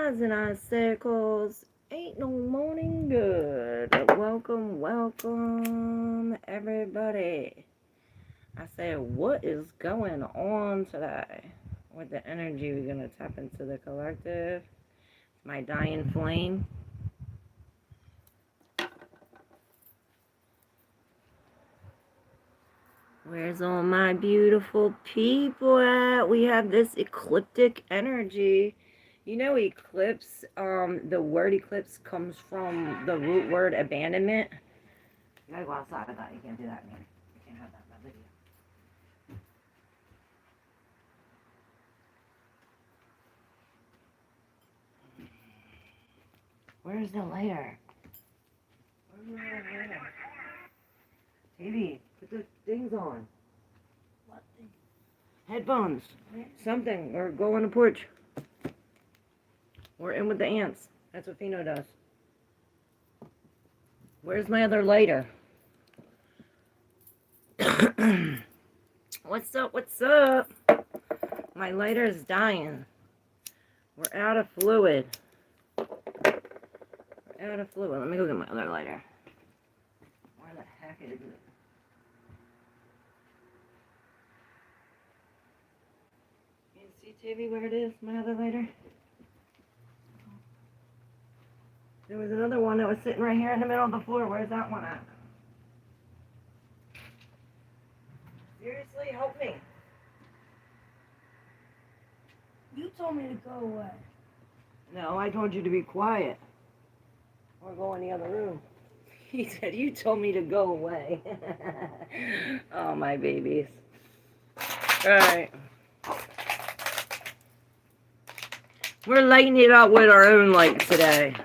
rising, I said, 'cause ain't no morning good. Welcome, everybody. I said, what is going on today? With the energy, we're going to tap into the collective. My dying flame. Where's all my beautiful people at? We have this ecliptic energy. You know, eclipse, the word eclipse comes from the root word abandonment. You gotta go outside. I thought you can't do that, man. You can't have that in my video. Where's the lighter? Where's my lighter? TV, put the things on. What thing? Headphones. Something. Or go on the porch. Or in with the ants. That's what Fino does. Where's my other lighter? What's up? What's up? My lighter is dying. We're out of fluid. We're out of fluid. Let me go get my other lighter. Where the heck is it? Can you see, TV, where it is? My other lighter? There was another one that was sitting right here in the middle of the floor. Where's that one at? Seriously, help me. You told me to go away. No, I told you to be quiet. Or go in the other room. He said, you told me to go away. Oh, my babies. All right. We're lighting it up with our own light today.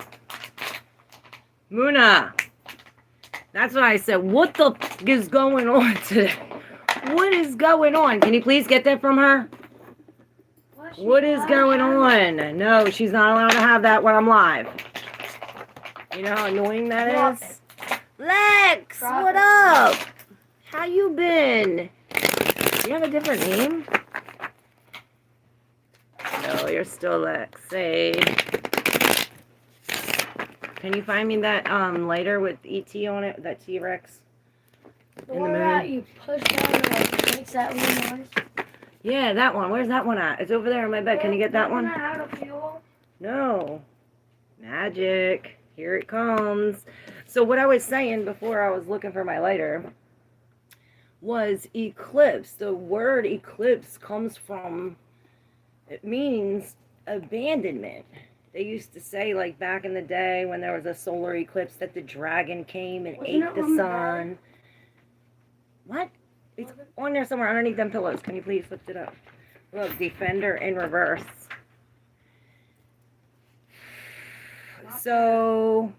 Muna. That's what I said. What the f is going on today? What is going on? Can you please get that from her? What is going on? No, she's not allowed to have that when I'm live. You know how annoying that is? Lex, what up? How you been? You have a different name? No, you're still Lex. Say, can you find me that lighter with ET on it? That T-Rex? The one that you push down and it makes that little noise? Yeah, that one. Where's that one at? It's over there in my bed. Can you get that one? Out of fuel? No. Magic. Here it comes. So what I was saying before I was looking for my lighter was eclipse. The word eclipse comes from, it means abandonment. They used to say, like, back in the day when there was a solar eclipse, that the dragon came and ate the sun. What? It's on there somewhere underneath them pillows. Can you please lift it up? Look, Defender in reverse. So,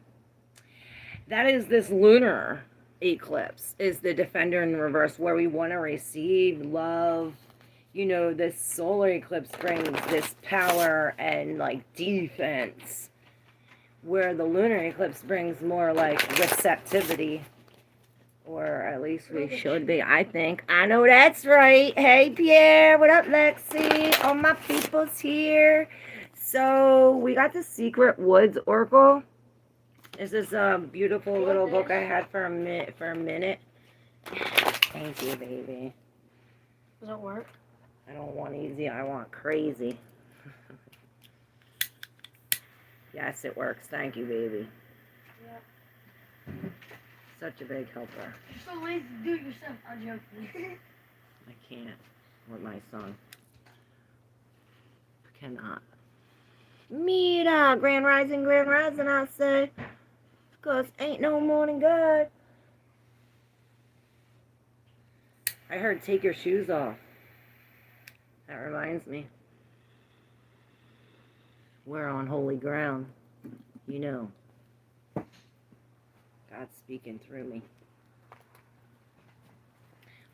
that is this lunar eclipse, is the Defender in reverse, where we want to receive love. You know, this solar eclipse brings this power and, like, defense, where the lunar eclipse brings more, like, receptivity. Or at least we should be, I think. I know that's right. Hey, Pierre. What up, Lexi? All my people's here. So, we got the Secret Woods Oracle. This is a beautiful little book I had for a minute. Thank you, baby. Does it work? I don't want easy. I want crazy. Yes, it works. Thank you, baby. Yeah. Such a big helper. You're so lazy to do it yourself. I'm joking. I can't with my son. Cannot. Mira, Grand Rising, I say. Because ain't no morning good. I heard take your shoes off. That reminds me. We're on holy ground. You know. God's speaking through me.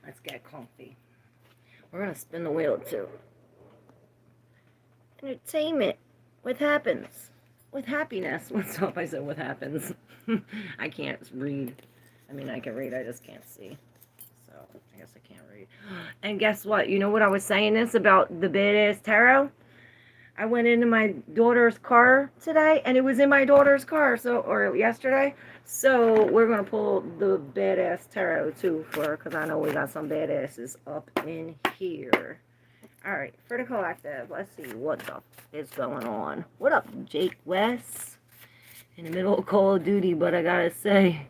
Let's get comfy. We're going to spin the wheel too. Entertainment with happens. With happiness. What's up? I said with happens. I can't read. I mean, I can read. I just can't see. So, I guess I can't read. And guess what? You know what I was saying this about the Badass Tarot? I went into my daughter's car today, and it was in my daughter's car, or yesterday. So we're gonna pull the badass tarot too for her, because I know we got some badasses up in here. All right, for the collective, let's see what the is going on. What up, Jake West? In the middle of Call of Duty, but I gotta say,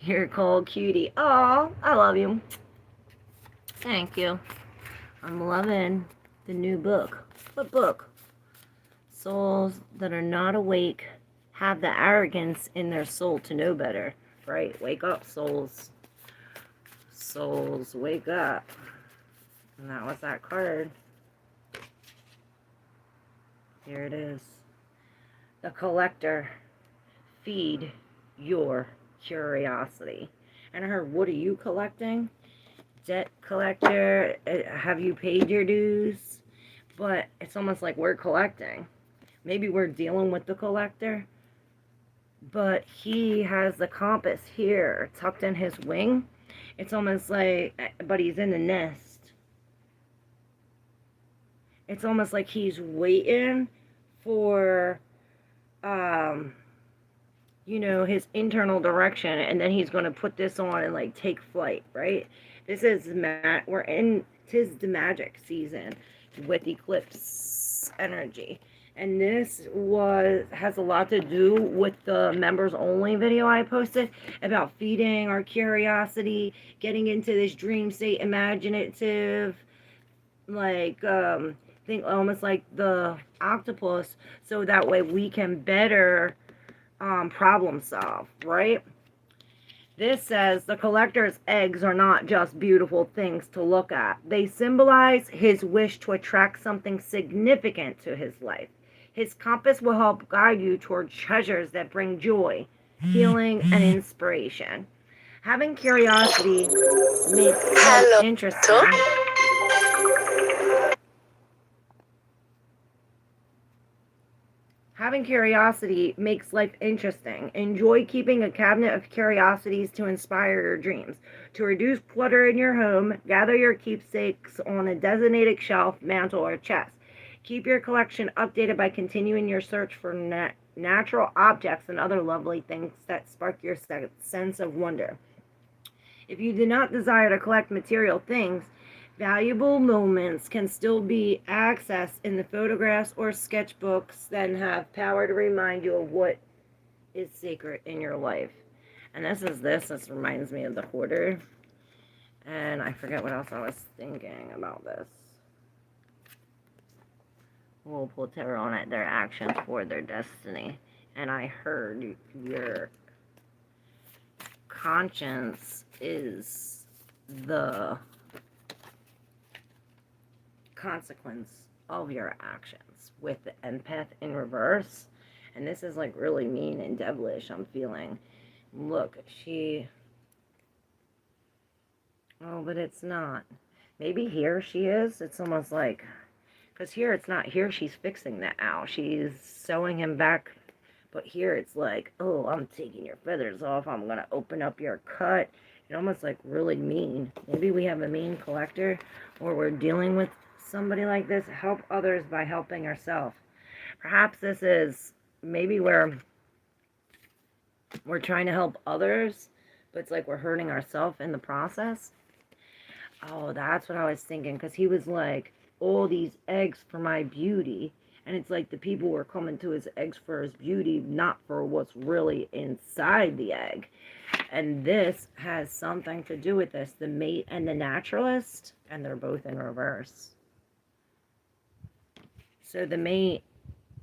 you're a cold cutie. Oh, I love you. Thank you. I'm loving the new book. What book? Souls that are not awake have the arrogance in their soul to know better. Right? Wake up, souls. Souls, wake up. And that was that card. Here it is. The collector. Feed your curiosity. And I heard, what are you collecting? Debt collector. Have you paid your dues? But it's almost like we're collecting. Maybe we're dealing with the collector, but he has the compass here tucked in his wing. It's almost like, but he's in the nest. It's almost like he's waiting for, you know, his internal direction, and then he's going to put this on and like take flight, right? This is, we're in, 'tis the magic season with eclipse energy. And this has a lot to do with the members only video I posted about feeding our curiosity, getting into this dream state, imaginative, like, think almost like the octopus, so that way we can better problem solve, right? This says the collector's eggs are not just beautiful things to look at. They symbolize his wish to attract something significant to his life. His compass will help guide you toward treasures that bring joy, healing, and inspiration. Having curiosity makes life interesting. Having curiosity makes life interesting. Enjoy keeping a cabinet of curiosities to inspire your dreams. To reduce clutter in your home, gather your keepsakes on a designated shelf, mantle, or chest. Keep your collection updated by continuing your search for natural objects and other lovely things that spark your sense of wonder. If you do not desire to collect material things, valuable moments can still be accessed in the photographs or sketchbooks that have power to remind you of what is sacred in your life. And this reminds me of the Hoarder. And I forget what else I was thinking about this. We'll pull tarot on it, their actions for their destiny. And I heard your conscience is the consequence of your actions, with the empath in reverse. And this is like really mean and devilish, I'm feeling. Look, oh, but it's not. Maybe here she is. It's almost like, because here it's not, here she's fixing that owl. She's sewing him back. But here it's like, oh, I'm taking your feathers off. I'm going to open up your cut. It's almost like really mean. Maybe we have a mean collector, or we're dealing with somebody like this. Help others by helping ourselves. Perhaps this is maybe where we're trying to help others, but it's like we're hurting ourselves in the process. Oh, that's what I was thinking, because he was like, all these eggs for my beauty. And it's like the people were coming to his eggs for his beauty, not for what's really inside the egg. And this has something to do with this. The mate and the naturalist, and they're both in reverse. So the mate,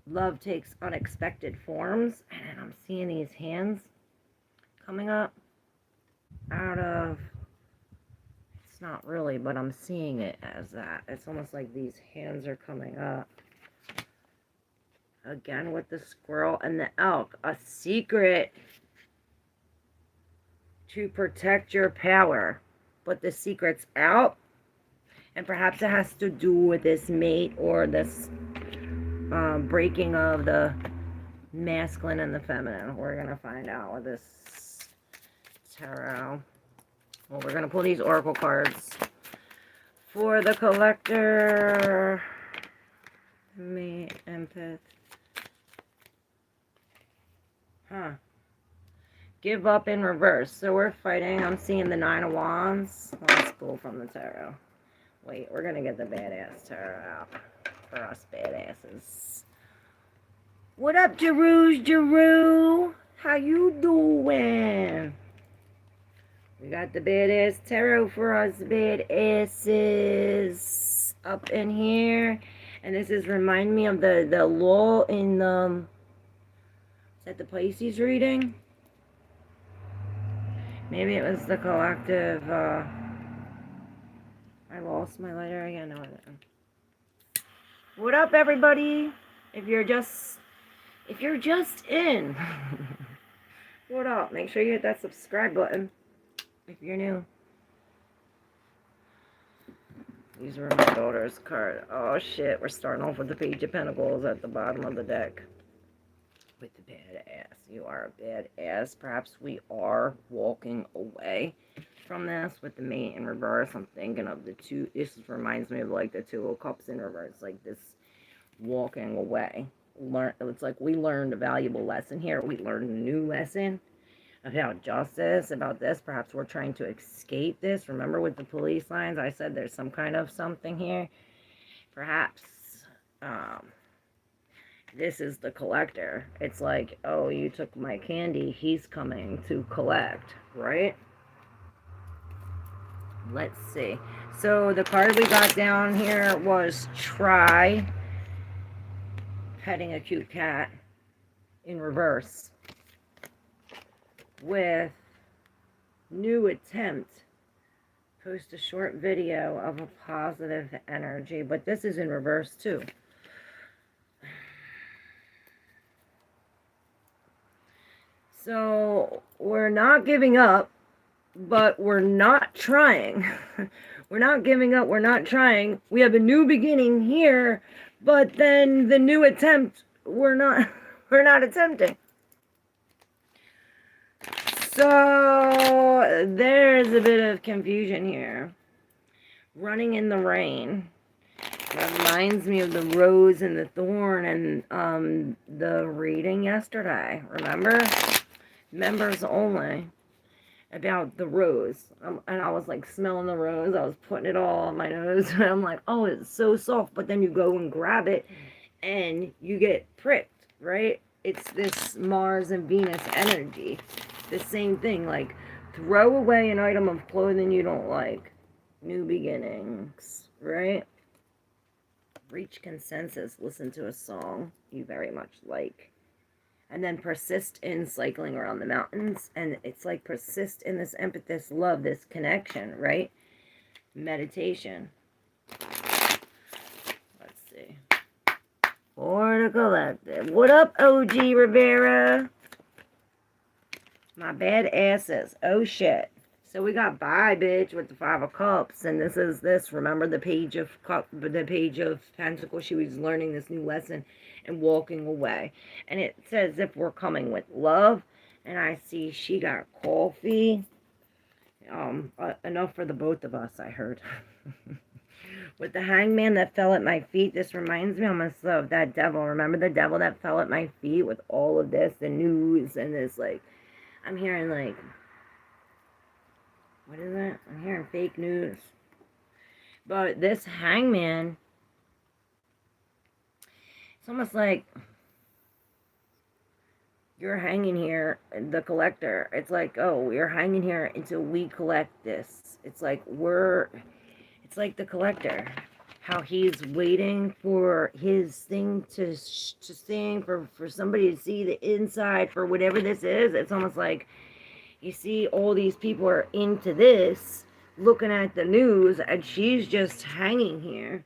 love takes unexpected forms. And I'm seeing these hands coming up out of, it's not really, but I'm seeing it as that. It's almost like these hands are coming up. Again with the squirrel and the elk. A secret to protect your power. But the secret's out. And perhaps it has to do with this mate, or this breaking of the masculine and the feminine. We're going to find out with this tarot. Well, we're going to pull these oracle cards for the collector. Me, empath. Huh. Give up in reverse. So we're fighting. I'm seeing the 9 of Wands. Let's pull from the tarot. Wait, we're going to get the badass tarot out for us badasses. What up, Jeru? How you doing? We got the badass tarot for us badasses up in here. And this is remind me of the law in is that the Pisces reading? Maybe it was the collective, I lost my lighter again. No, I didn't. What up, everybody? If you're just in, what up? Make sure you hit that subscribe button if you're new. These were my daughter's card. Oh shit, we're starting off with the Page of Pentacles at the bottom of the deck. With the badass. You are a badass. Perhaps we are walking away from this with the Mate in reverse. I'm thinking of the two. This reminds me of like the Two of Cups in reverse. Like this walking away. It's like we learned a valuable lesson here. We learned a new lesson about justice, about this. Perhaps we're trying to escape this. Remember with the police lines, I said there's some kind of something here. Perhaps this is the collector. It's like, oh, you took my candy. He's coming to collect, right? Let's see. So the card we got down here was try. Petting a cute cat in reverse. With new attempt. Post a short video of a positive energy. But this is in reverse too. So we're not giving up, but we're not trying. We're not giving up, we're not trying. We have a new beginning here, but then the new attempt, we're not attempting. So there's a bit of confusion here. Running in the rain. That reminds me of the rose and the thorn and the reading yesterday. Remember? Members only. About the rose. And I was like smelling the rose. I was putting it all on my nose. And I'm like, oh, it's so soft. But then you go and grab it and you get pricked, right? It's this Mars and Venus energy. The same thing. Like, throw away an item of clothing you don't like. New beginnings, right? Reach consensus. Listen to a song you very much like. And then persist in cycling around the mountains. And it's like persist in this empathy, this love, this connection, right? Meditation. Let's see. Or the collective. What up, OG Rivera? My bad asses. Oh, shit. So we got bye, bitch, with the 5 of Cups. And this is this. Remember the Page of the Page of Pentacles? She was learning this new lesson and walking away. And it says if we're coming with love. And I see she got coffee. Enough for the both of us, I heard. With the hangman that fell at my feet, this reminds me almost of that devil. Remember the devil that fell at my feet with all of this, the news, and this, like, I'm hearing, like, what is that? I'm hearing fake news. But this hangman, it's almost like you're hanging here, the collector. It's like, oh, you're hanging here until we collect this. It's like it's like the collector. How he's waiting for his thing to sing, for somebody to see the inside, for whatever this is. It's almost like, you see, all these people are into this, looking at the news, and she's just hanging here.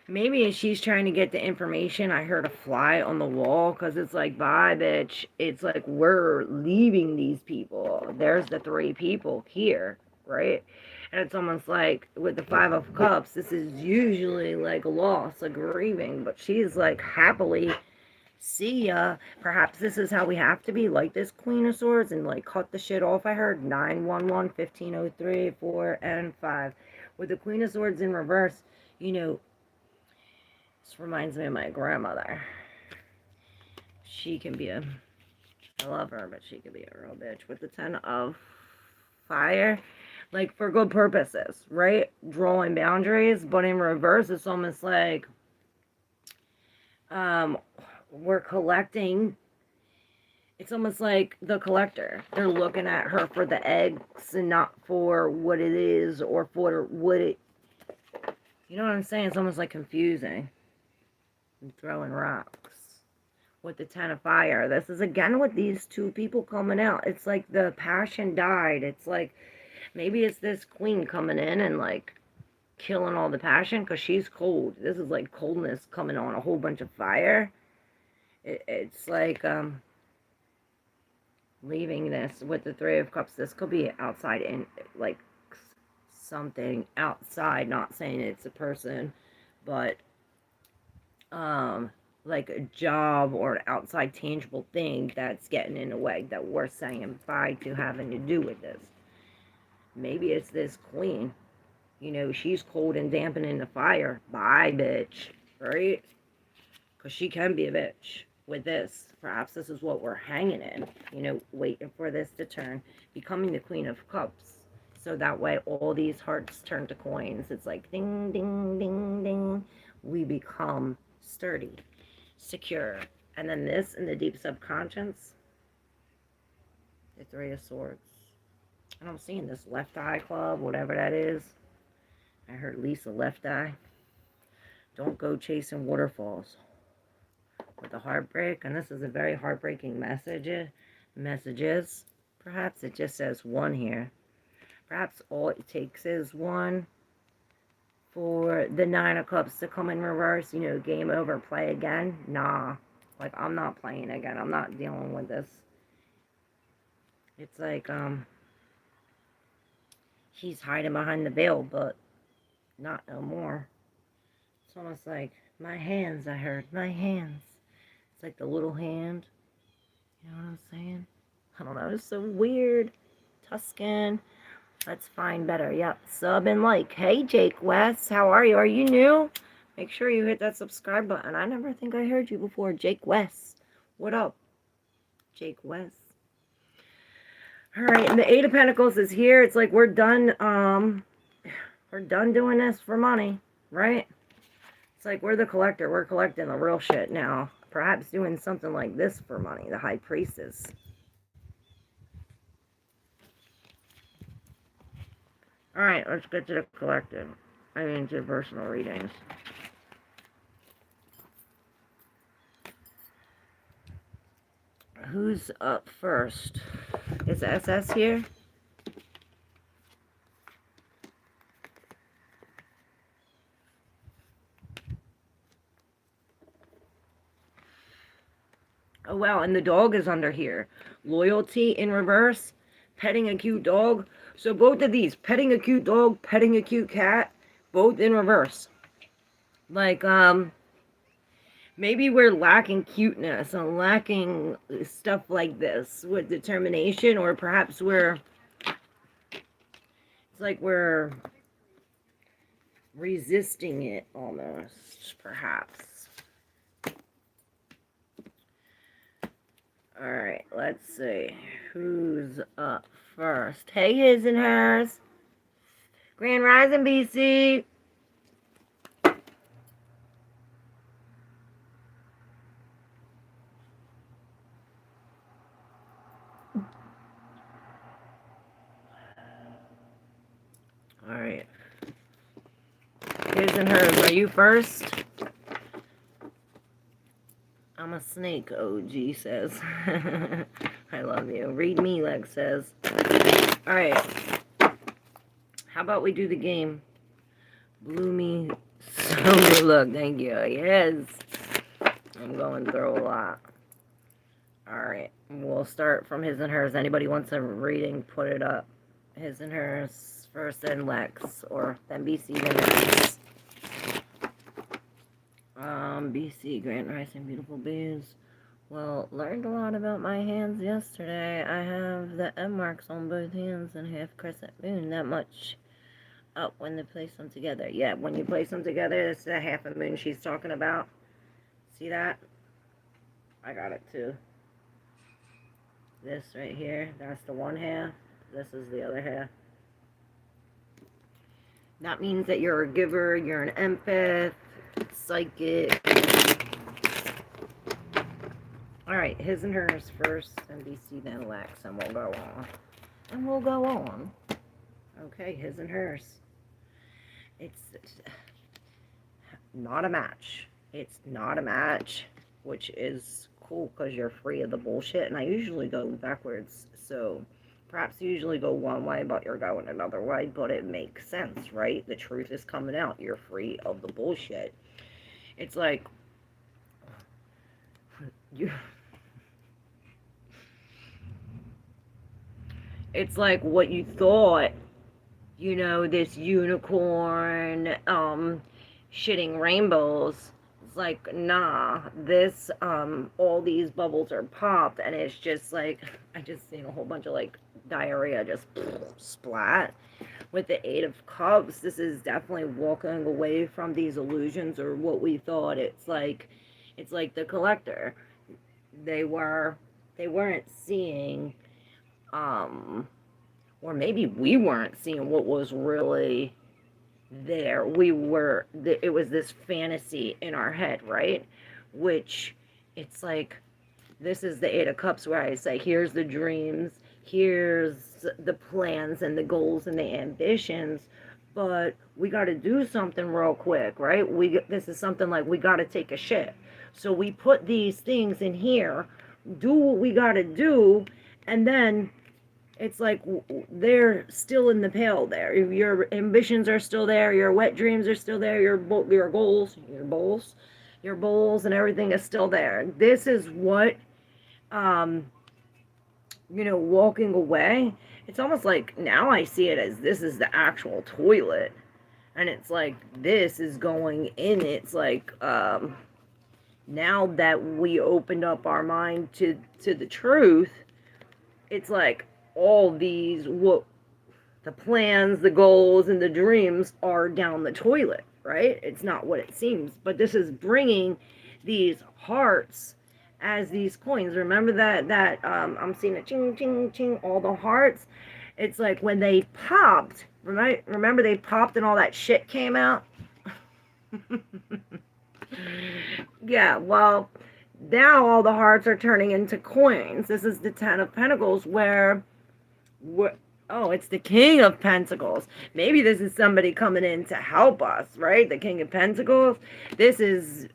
Maybe she's trying to get the information. I heard a fly on the wall, because it's like, bye, bitch. It's like, we're leaving these people. There's the 3 people here, right? And it's almost like, with the 5 of Cups, this is usually like a loss, a grieving, but she's like happily See ya. Perhaps this is how we have to be, like this Queen of Swords, and like cut the shit off. I heard 911, 1503, 4, and 5. With the Queen of Swords in reverse, you know, this reminds me of my grandmother. She can be a, I love her, but she can be a real bitch. With the 10 of Fire, like for good purposes, right? Drawing boundaries, but in reverse, it's almost like um, we're collecting. It's almost like the collector. They're looking at her for the eggs and not for what it is or for what it. You know what I'm saying? It's almost like confusing. And throwing rocks with the 10 of Fire. This is again with these two people coming out. It's like the passion died. It's like maybe it's this queen coming in and like killing all the passion because she's cold. This is like coldness coming on a whole bunch of fire. It's like leaving this with the Three of Cups. This could be outside in like something outside, not saying it's a person, but like a job or an outside tangible thing that's getting in the way that we're saying bye to having to do with this. Maybe it's this queen. You know, she's cold and dampening the fire. Bye, bitch. Right? Because she can be a bitch with this. Perhaps this is what we're hanging in. You know, waiting for this to turn. Becoming the Queen of Cups. So that way all these hearts turn to coins. It's like ding, ding, ding, ding. We become sturdy, secure. And then this in the deep subconscious. The Three of Swords. And I'm seeing this left eye club, whatever that is. I heard Lisa left eye. Don't go chasing waterfalls. With the heartbreak, and this is a very heartbreaking messages. Perhaps it just says one here. Perhaps all it takes is one for the 9 of Cups to come in reverse. You know, game over, play again. Nah. Like, I'm not playing again. I'm not dealing with this. It's like, he's hiding behind the veil, but not no more. It's almost like, my hands, I heard. My hands. It's like the little hand. You know what I'm saying? I don't know. It's so weird. Tuscan. Let's find better. Yep. Sub and like. Hey, Jake West. How are you? Are you new? Make sure you hit that subscribe button. I never think I heard you before. Jake West. What up? Jake West. Alright. And the 8 of Pentacles is here. It's like we're done. We're done doing this for money. Right? It's like we're the collector. We're collecting the real shit now. Perhaps doing something like this for money. The High Priestess. Alright, let's get to the collective. I mean, to personal readings. Who's up first? Is SS here? Oh, wow, and the dog is under here. Loyalty in reverse. Petting a cute dog. So both of these, petting a cute dog, petting a cute cat, both in reverse. Like, maybe we're lacking cuteness and lacking stuff like this with determination, or perhaps it's like we're resisting it almost, perhaps. Alright, let's see. Who's up first? Hey, his and hers. Grand Rising, BC. Alright. His and hers. Are you first? I'm a snake, OG says. I love you. Read me, Lex says. Alright. How about we do the game? Bloomy summer look. Thank you. Yes. I'm going through a lot. Alright. We'll start from his and hers. Anybody wants a reading, put it up. His and hers first, then Lex. Or then BC, then Lex. BC, Grand Rising, beautiful bees. Well, learned a lot about my hands yesterday. I have the M marks on both hands and half crescent moon. That much up when they place them together. Yeah, when you place them together, this is a half a moon she's talking about. See that? I got it too. This right here, that's the one half. This is the other half. That means that you're a giver, you're an empath, psychic. Alright, his and hers first, NBC, then Lex, and we'll go on. And we'll go on. Okay, his and hers. It's not a match. It's not a match, which is cool because you're free of the bullshit. And I usually go backwards, so perhaps you usually go one way, but you're going another way. But it makes sense, right? The truth is coming out. You're free of the bullshit. It's like you. It's like what you thought. You know, this unicorn, shitting rainbows. It's like, nah, this, all these bubbles are popped, and it's just like, I just seen a whole bunch of, like, diarrhea just splat. With the Eight of Cups, this is definitely walking away from these illusions or what we thought. It's like the Collector. They weren't seeing, or maybe we weren't seeing what was really there. It was this fantasy in our head, right? Which, it's like, this is the Eight of Cups where I say, here's the dreams, here's the plans and the goals and the ambitions, but we got to do something real quick, right? This is something like, we got to take a shit. So we put these things in here, do what we got to do, and then it's like they're still in the pail there. Your ambitions are still there, your wet dreams are still there, your goals, your bowls and everything is still there. This is what, walking away. It's almost like now I see it as this is the actual toilet. And it's like this is going in. It's like, now that we opened up our mind to the truth, it's like all these, what the plans, the goals, and the dreams are down the toilet, right? It's not what it seems, but this is bringing these hearts as these coins. Remember that I'm seeing a ching ching ching, all the hearts. It's like when they popped, remember they popped and all that shit came out. Yeah, well, now all the hearts are turning into coins. This is the Ten of Pentacles where oh, it's the King of Pentacles. Maybe this is somebody coming in to help us, right? The King of Pentacles. This is,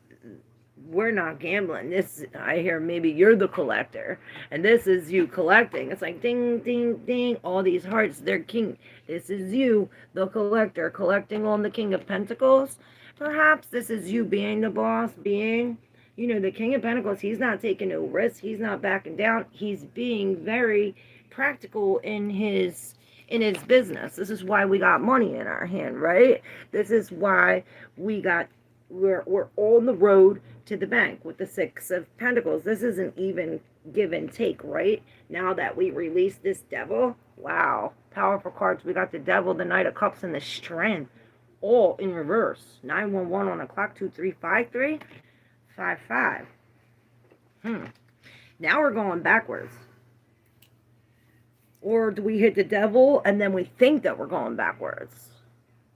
we're not gambling. This, I hear maybe you're the collector, and this is you collecting. It's like ding, ding, ding. All these hearts, they're king. This is you, the collector, collecting on the King of Pentacles. Perhaps this is you being the boss, being, the King of Pentacles. He's not taking no risks. He's not backing down. He's being very practical in his business. This is why we got money in our hand, right? This is why we're on the road to the bank with the Six of Pentacles. This isn't even give and take, right? Now that we release this Devil, wow, powerful cards. We got the Devil, the Knight of Cups, and the Strength, all in reverse. 911 on the clock, 2353, 55. Now we're going backwards. Or do we hit the Devil and then we think that we're going backwards?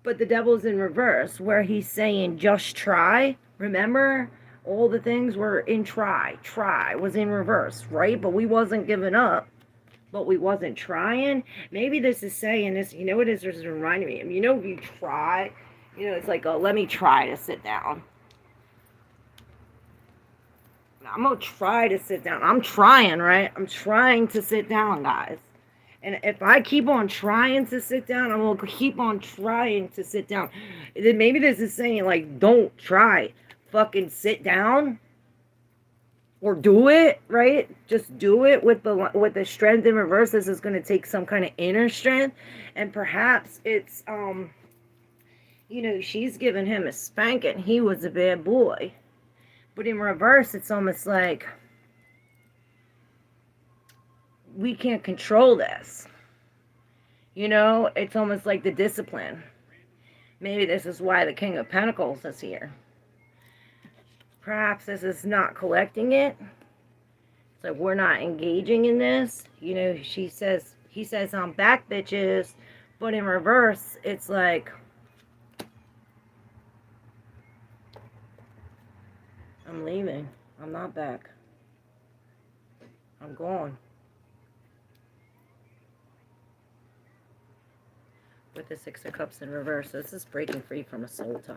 But the Devil's in reverse, where he's saying, just try. Remember? All the things were in try. Try was in reverse, right? But we wasn't giving up. But we wasn't trying. Maybe this is saying this, what this is reminding me of? If you try, it's like, oh, let me try to sit down. I'm going to try to sit down. I'm trying, right? I'm trying to sit down, guys. And if I keep on trying to sit down, I'm going to keep on trying to sit down. Then maybe this is saying, like, don't try. Fucking sit down. Or do it, right? Just do it with the strength in reverse. This is going to take some kind of inner strength. And perhaps it's, she's giving him a spanking. He was a bad boy. But in reverse, it's almost like, we can't control this. You know, it's almost like the discipline. Maybe this is why the King of Pentacles is here. Perhaps this is not collecting it. It's like we're not engaging in this. You know, he says, I'm back, bitches. But in reverse, it's like, I'm leaving. I'm not back. I'm gone. With the Six of Cups in reverse. This is breaking free from a soul tie.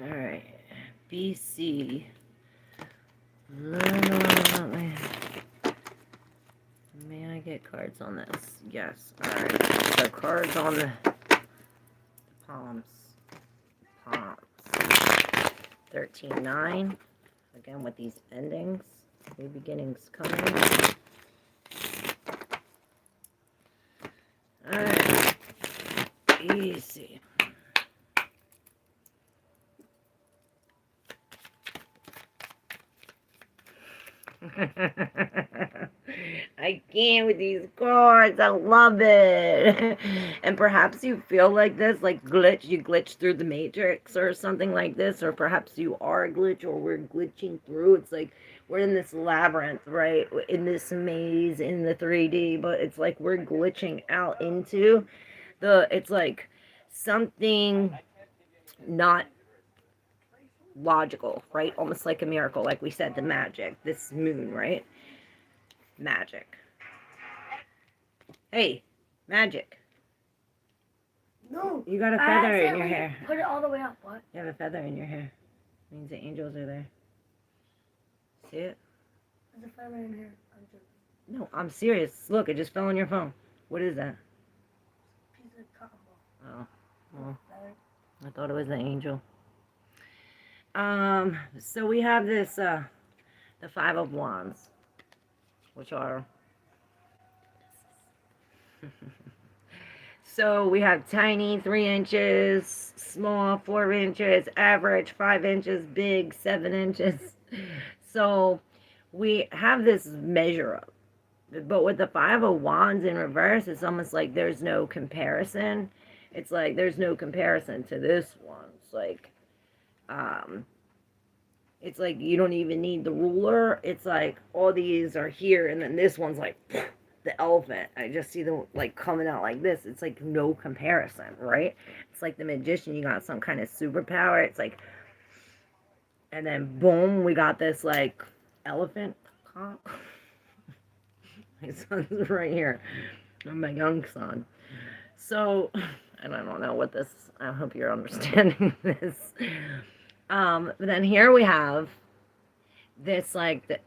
Alright. BC. May I get cards on this? Yes. Alright. So cards on the palms. 13-9. Again with these endings. New beginnings coming. Alright. Easy. I can't with these cards. I love it. And perhaps you feel like this, like you glitch through the matrix or something like this, or perhaps you are a glitch or we're glitching through. It's like we're in this labyrinth, right? In this maze in the 3D, but it's like we're glitching out into it's like something not logical, right? Almost like a miracle, like we said, the magic, this moon, right? Magic. Hey, magic. No. You got a feather in your hair. Put it all the way up. What? You have a feather in your hair. Means the angels are there. See it? There's a feather in here. No, I'm serious. Look, it just fell on your phone. What is that? Piece of cotton ball. Oh, well, I thought it was the angel. So we have this, the Five of Wands, which are, so we have tiny, 3 inches, small, 4 inches, average, 5 inches, big, 7 inches. So we have this measure up. But with the Five of Wands in reverse, it's almost like there's no comparison. It's like there's no comparison to this one. It's like you don't even need the ruler. It's like all these are here, and then this one's like the elephant. I just see them like coming out like this. It's like no comparison, right? It's like the magician. You got some kind of superpower. It's like, and then boom, we got this like elephant. My son's right here. My young son. So, and I don't know what this, I hope you're understanding this. But then here we have this, like,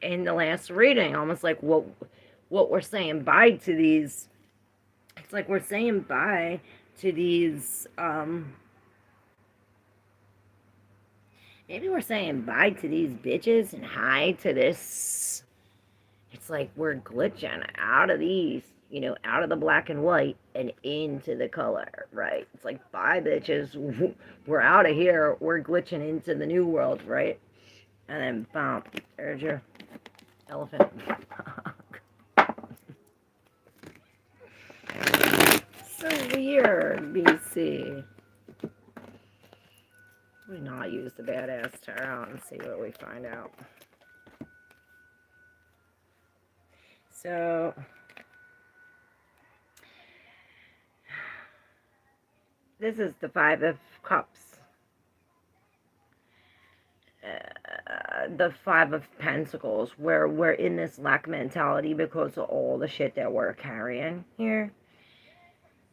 in the last reading, almost like what we're saying bye to these. It's like we're saying bye to these, maybe we're saying bye to these bitches and hi to this. It's like we're glitching out of these, you know, out of the black and white and into the color, right? It's like, bye, bitches. We're out of here. We're glitching into the new world, right? And then, bam, there's your elephant. So weird, BC. We not use the badass tarot and see what we find out. So, this is the Five of Cups. The Five of Pentacles, where we're in this lack mentality because of all the shit that we're carrying here.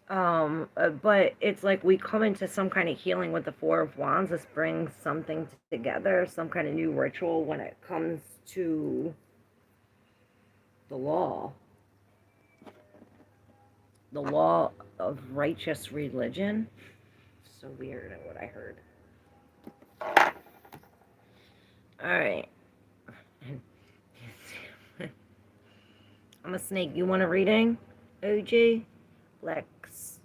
But it's like we come into some kind of healing with the Four of Wands. This brings something together, some kind of new ritual when it comes to the law of righteous religion. So weird at what I heard. Alright. I'm a snake. You want a reading? OG? Lex.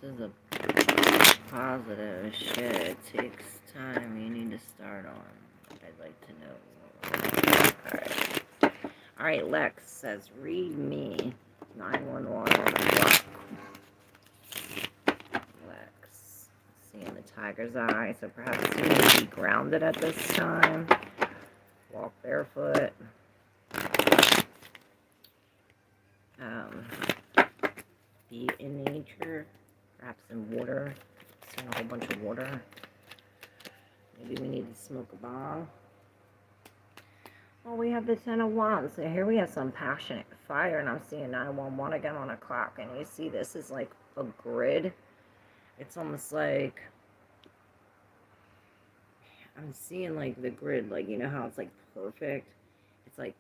This is a positive shit. It takes time. You need to start on. I'd like to know. Alright. Alright, Lex says, read me. 911. Lex. Seeing the tiger's eye, so perhaps you need to be grounded at this time. Walk barefoot. Be in nature, perhaps in water. Seeing a whole bunch of water. Maybe we need to smoke a bong. Well, we have the 10 of Wands. So here we have some passionate fire, and I'm seeing 911 again on a clock. And you see this is like a grid. It's almost like, I'm seeing like the grid, like, you know how it's like perfect? It's like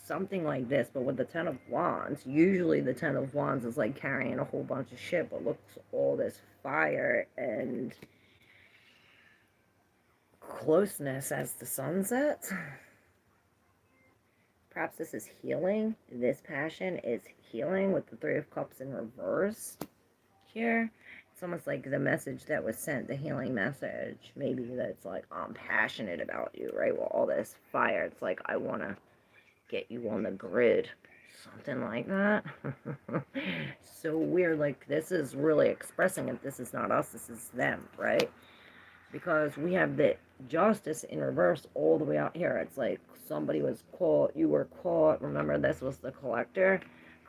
something like this, but with the 10 of Wands. Usually the 10 of Wands is like carrying a whole bunch of shit, but look, all this fire and closeness as the sun sets. Perhaps this is healing. This passion is healing with the 3 of Cups in reverse here. It's almost like the message that was sent, the healing message. Maybe that's like, I'm passionate about you, right? Well, all this fire, it's like, I want to get you on the grid. Something like that. So weird. Like, this is really expressing it. This is not us. This is them, right? Because we have the justice in reverse all the way out here. It's like somebody was caught, you were caught. Remember, this was the collector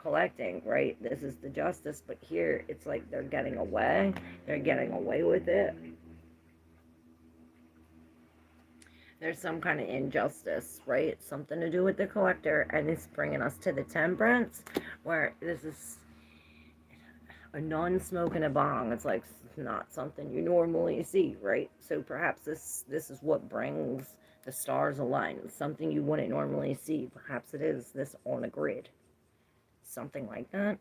collecting, right? This is the justice, but here it's like they're getting away. They're getting away with it. There's some kind of injustice, right? Something to do with the collector, and it's bringing us to the temperance, where this is a nun smoking a bong. It's like not something you normally see, right? So perhaps this is what brings the stars aligned. Something you wouldn't normally see. Perhaps it is this on a grid. Something like that.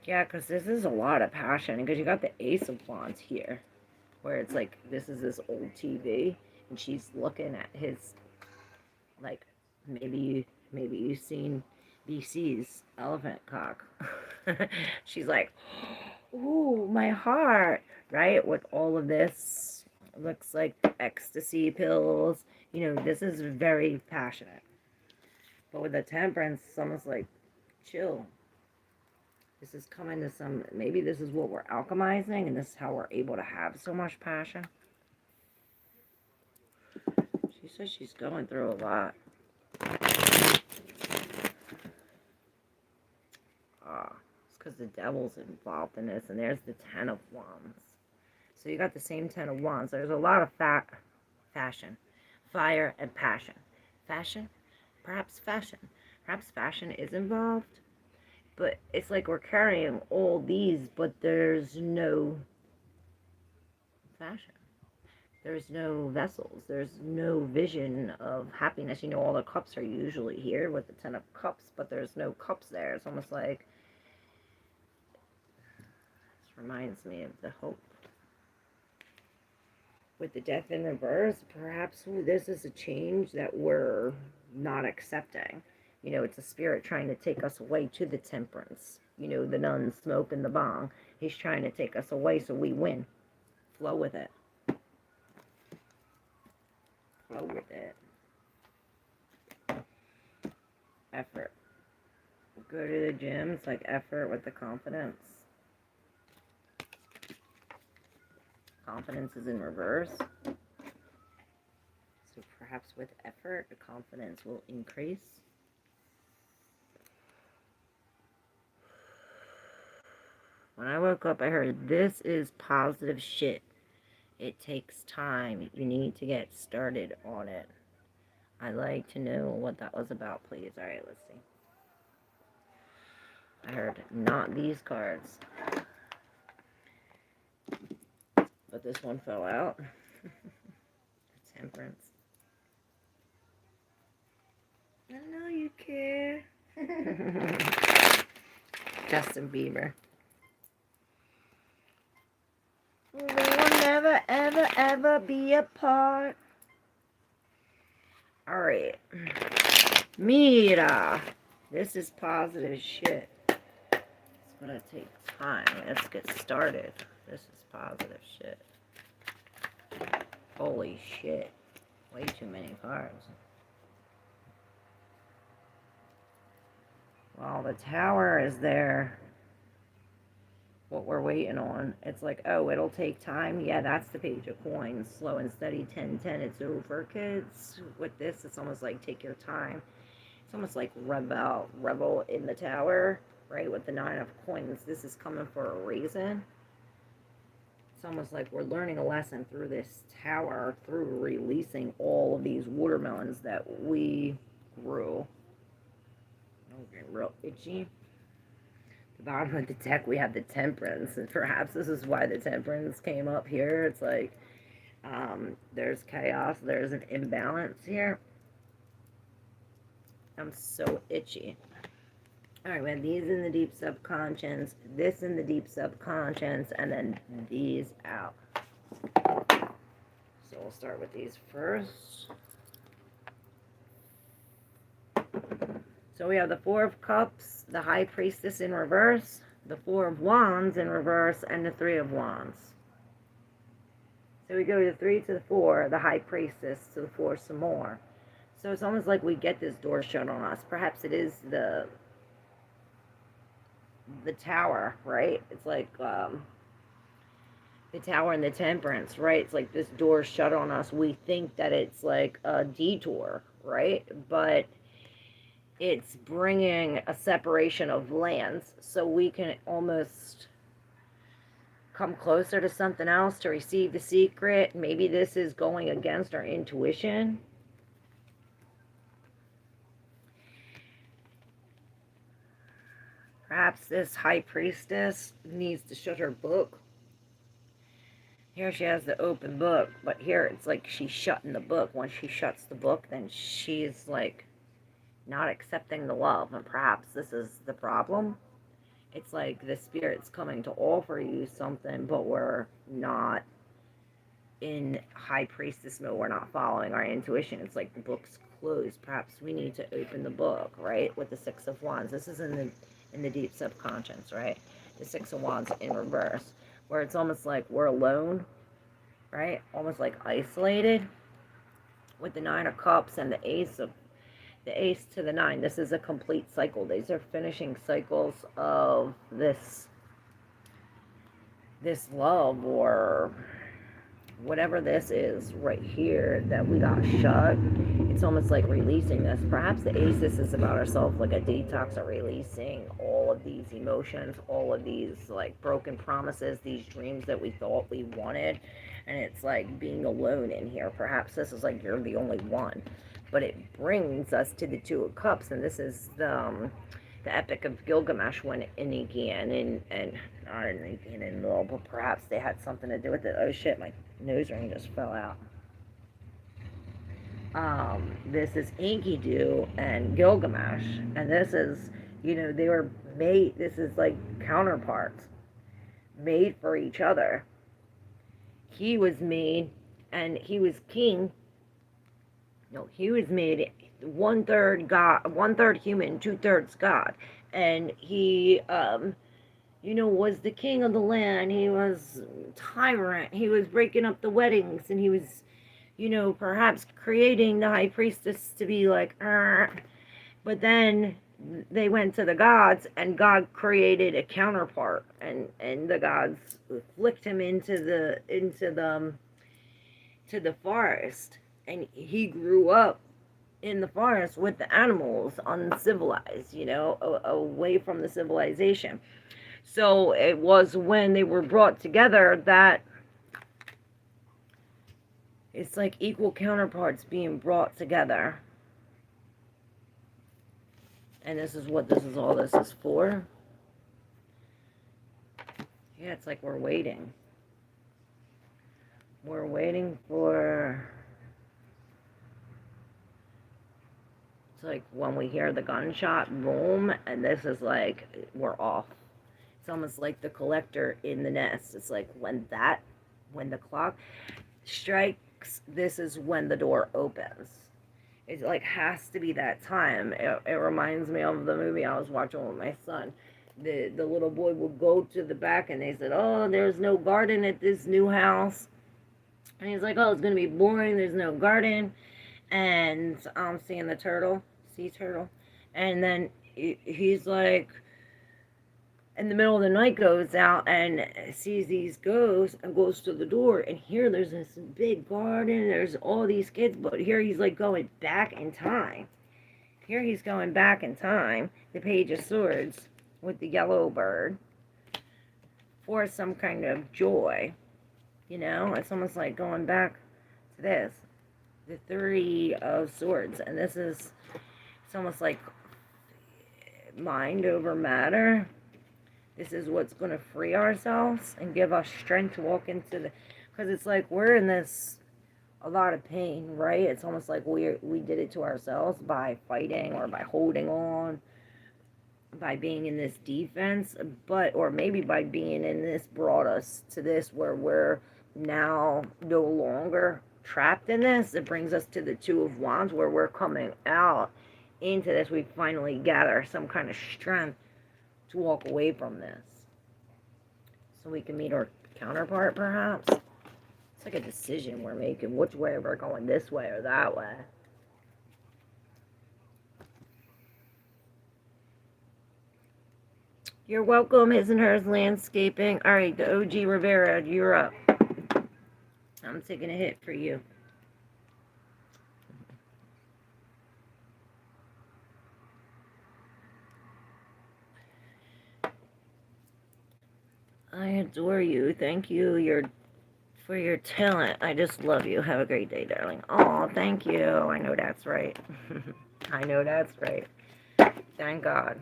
Yeah, because this is a lot of passion. Because you got the Ace of Wands here, where it's like, this is this old TV, and she's looking at his, like, maybe you've seen BC's elephant cock. She's like, ooh, my heart, right? With all of this, looks like ecstasy pills. You know, this is very passionate. But with the temperance, it's almost like, chill. This is coming to some, maybe this is what we're alchemizing, and this is how we're able to have so much passion. She says she's going through a lot. It's because the devil's involved in this, and there's the 10 of Wands. So you got the same 10 of Wands. There's a lot of fashion, fire, and passion. Fashion? Perhaps fashion. Perhaps fashion is involved. But it's like we're carrying all these, but there's no fashion. There's no vessels. There's no vision of happiness. You know, all the cups are usually here with the 10 of Cups, but there's no cups there. It's almost like, this reminds me of the Hope. With the Death in reverse, perhaps this is a change that we're not accepting. You know, it's a spirit trying to take us away to the temperance. You know, the nun smoking the bong. He's trying to take us away so we win. Flow with it. Flow with it. Effort. Go to the gym. It's like effort with the confidence. Confidence is in reverse. So perhaps with effort, the confidence will increase. When I woke up, I heard, this is positive shit. It takes time. You need to get started on it. I'd like to know what that was about, please. All right, let's see. I heard, not these cards. But this one fell out. Temperance. I know you care. Justin Bieber. We will never, ever, ever be apart. Alright. Mira. This is positive shit. It's gonna take time. Let's get started. This is positive shit. Holy shit. Way too many cards. Well, the tower is there. What we're waiting on. It's like, oh, it'll take time. Yeah, that's the page of coins. Slow and steady, 10-10. It's over, kids. With this, it's almost like take your time. It's almost like revel in the tower, right? With the 9 of coins. This is coming for a reason. It's almost like we're learning a lesson through this tower, through releasing all of these watermelons that we grew. Oh, get real itchy. The bottom of the deck, we have the Temperance, and perhaps this is why the Temperance came up here. It's like there's chaos, there's an imbalance here. I'm so itchy. Alright, we have these in the deep subconscious, this in the deep subconscious, and then these out. So we'll start with these first. So we have the 4 of Cups, the High Priestess in reverse, the 4 of Wands in reverse, and the 3 of Wands. So we go to the 3 to the 4, the High Priestess to the 4 some more. So it's almost like we get this door shut on us. Perhaps it is the tower, right? It's like the tower and the Temperance, right? It's like this door shut on us. We think that it's like a detour, right? But it's bringing a separation of lands so we can almost come closer to something else to receive the secret. Maybe this is going against our intuition. Perhaps this High Priestess needs to shut her book. Here she has the open book, but here it's like she's shutting the book. Once she shuts the book, then she's like not accepting the love, and perhaps this is the problem. It's like the Spirit's coming to offer you something, but we're not in High Priestess mode. We're not following our intuition. It's like the book's closed. Perhaps we need to open the book, right? With the 6 of Wands. This is in the deep subconscious, right? The 6 of Wands in reverse, where it's almost like we're alone, right? Almost like isolated. With the 9 of Cups and the Ace to the 9. This is a complete cycle. These are finishing cycles of this love, or whatever this is right here that we got shut. It's almost like releasing this. Perhaps the Ace, this is about ourselves, like a detox, or releasing all of these emotions, all of these like broken promises, these dreams that we thought we wanted. And it's like being alone in here. Perhaps this is like you're the only one. But it brings us to the 2 of Cups, and this is the Epic of Gilgamesh, when Enki and not Enki and Enlil, but perhaps they had something to do with it. Oh shit, my nose ring just fell out. This is Enkidu and Gilgamesh, and this is, you know, they were made, this is like counterparts, made for each other. He was made, and he was king. No, he was made 1/3 God, 1/3 human, 2/3 God. And he, you know, was the king of the land. He was tyrant. He was breaking up the weddings. And he was, you know, perhaps creating the High Priestess to be like, but then they went to the gods, and God created a counterpart. And the gods flicked him into the forest. And he grew up in the forest with the animals, uncivilized, you know, away from the civilization. So it was when they were brought together that it's like equal counterparts being brought together. And this is what all this is for. Yeah, it's like we're waiting. We're waiting for... It's like when we hear the gunshot, boom, and this is like, we're off. It's almost like the collector in the nest. It's like when the clock strikes, this is when the door opens. It like has to be that time. It reminds me of the movie I was watching with my son. The little boy would go to the back and they said, "Oh, there's no garden at this new house." And he's like, "Oh, it's gonna be boring. There's no garden." And I'm seeing the turtle, sea turtle, and then he's like, in the middle of the night, goes out and sees these ghosts and goes to the door, and here there's this big garden, there's all these kids, but here he's like going back in time. Here he's going back in time, the Page of Swords with the yellow bird, for some kind of joy. It's almost like going back to this, the Three of Swords, and this is, it's almost like mind over matter. This is what's going to free ourselves and give us strength to walk into the, because it's like we're in this a lot of pain, right? It's almost like we did it to ourselves by fighting or by holding on, by being in this defense, or maybe by being in this brought us to this where we're now no longer trapped in this. It brings us to the Two of Wands, where we're coming out into this. We finally gather some kind of strength to walk away from this, so we can meet our counterpart, perhaps. It's like a decision we're making, which way we're going, this way or that way. You're welcome, His and Hers Landscaping. All right, the OG Rivera, you're up. I'm taking a hit for you. I adore you. Thank you for your talent. I just love you. Have a great day, darling. Oh, thank you. I know that's right. I know that's right. Thank God.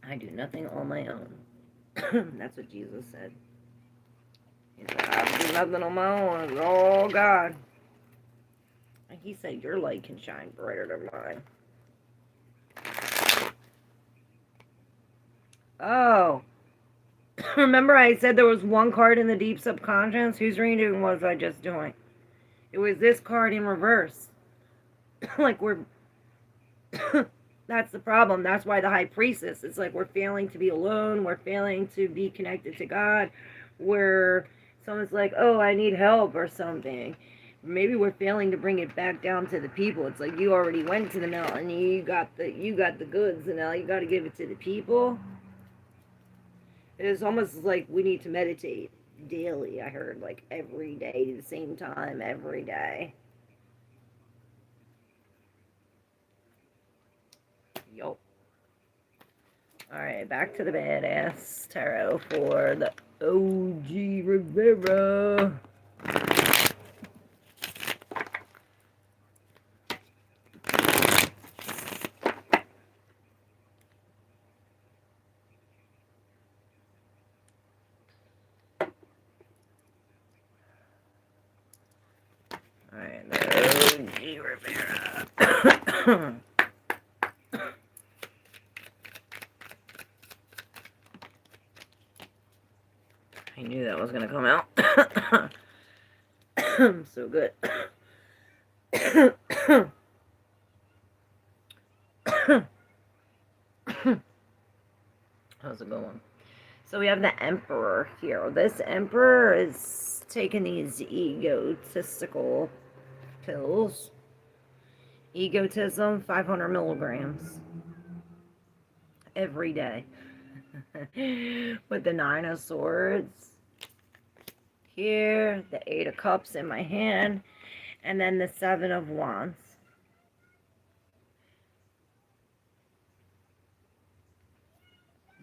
I do nothing on my own. That's what Jesus said. He said, I do nothing on my own. It's all God. And he said, your light can shine brighter than mine. Oh. Remember I said there was one card in the deep subconscious? Whose reading was I just doing? It was this card in reverse. Like we're... That's the problem. That's why the High Priestess, it's like we're failing to be alone. We're failing to be connected to God. Someone's like, oh, I need help or something. Maybe we're failing to bring it back down to the people. It's like you already went to the mountain. You got the goods, and now you got to give it to the people. It's almost like we need to meditate daily. I heard, like every day, the same time, every day. Yup. Alright, back to the badass tarot for the OG Rivera. Alright, the OG Rivera. I knew that was going to come out. So good. How's it going? So we have the Emperor here. This Emperor is taking these egotistical pills. Egotism, 500 milligrams. Every day. With the Nine of Swords here, the Eight of Cups in my hand, and then the Seven of Wands.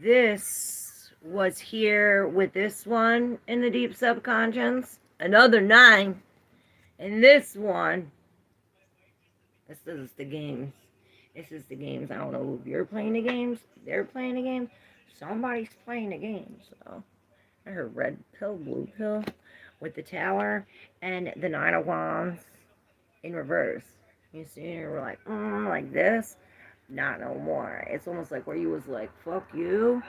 This was here with this one in the deep subconscious, another 9, and this one, this is the games. This is the games. I don't know if you're playing the games, they're playing the games. Somebody's playing the game, so I heard red pill, blue pill with the Tower and the Nine of Wands in reverse. You see, we're like this. Not no more. It's almost like where you was like, fuck you.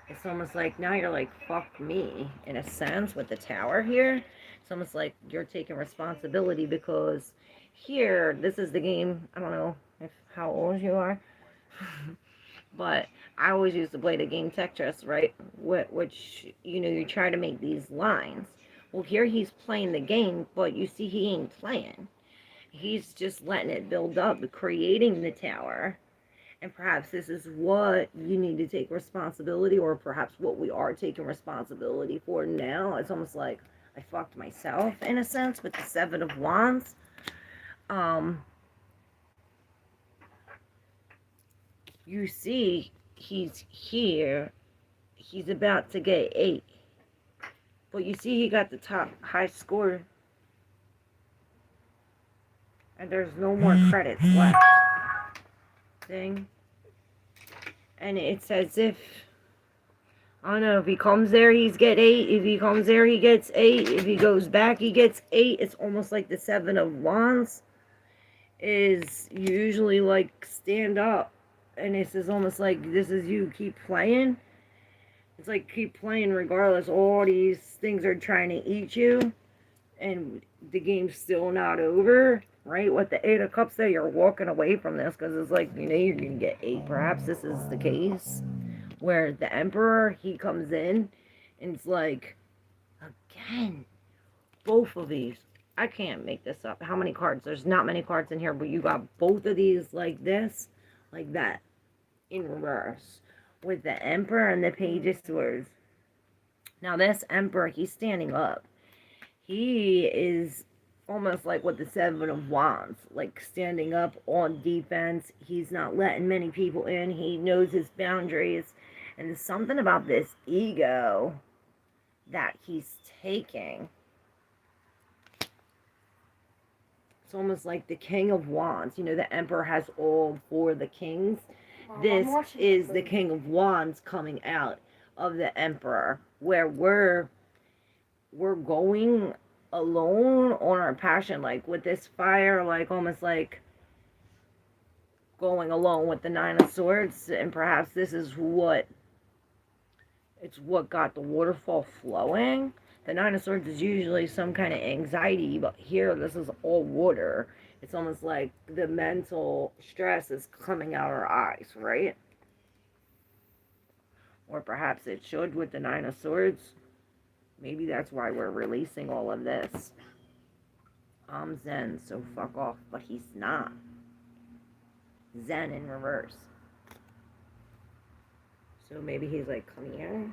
It's almost like now you're like, fuck me, in a sense, with the tower here. It's almost like you're taking responsibility because here, this is the game. I don't know if how old you are, but I always used to play the game Tetris, right? Which, you try to make these lines. Well, here he's playing the game, but you see he ain't playing. He's just letting it build up, creating the tower. And perhaps this is what you need to take responsibility, or perhaps what we are taking responsibility for now. It's almost like I fucked myself in a sense with the Seven of Wands. You see, he's here. He's about to get 8. But you see, he got the top high score. And there's no more credits left. Thing. And it's as if, I don't know, if he comes there, he's get 8. If he comes there, he gets 8. If he goes back, he gets 8. It's almost like the Seven of Wands is usually like stand up. And this is almost like this is you keep playing. It's like keep playing regardless. All these things are trying to eat you. And the game's still not over. Right? With the 8 of Cups there, you're walking away from this because it's like, you're going to get 8. Perhaps this is the case where the Emperor, he comes in and it's like, again, both of these. I can't make this up. How many cards? There's not many cards in here, but you got both of these like this, like that, in reverse. With the Emperor and the Page of Swords. Now this Emperor, he's standing up. He is almost like with the Seven of Wands, like standing up on defense. He's not letting many people in. He knows his boundaries. And there's something about this ego that he's taking. It's almost like the King of Wands. The Emperor has all 4 of the kings. This is the King of Wands coming out of the Emperor, where we're going alone on our passion, like with this fire, like almost like going alone with the Nine of Swords. And perhaps this is what got the waterfall flowing. The Nine of Swords is usually some kind of anxiety, but here this is all water. It's almost like the mental stress is coming out our eyes, right? Or perhaps it should with the Nine of Swords. Maybe that's why we're releasing all of this. I'm Zen, so fuck off. But he's not. Zen in reverse. So maybe he's like, come here.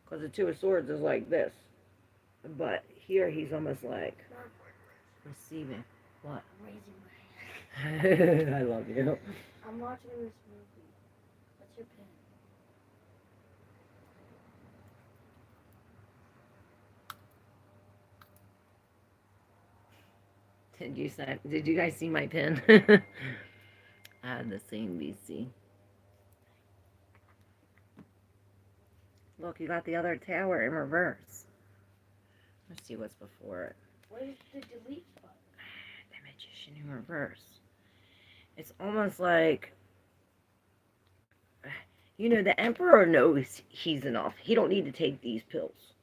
Because the Two of Swords is like this. But here he's almost like receiving. What? I love you. I'm watching this movie. What's your pin? Did you guys see my pin? I had the same BC. Look, you got the other tower in reverse. Let's see what's before it. What is the delete button? The Magician in reverse. It's almost like, the Emperor knows he's enough. He don't need to take these pills.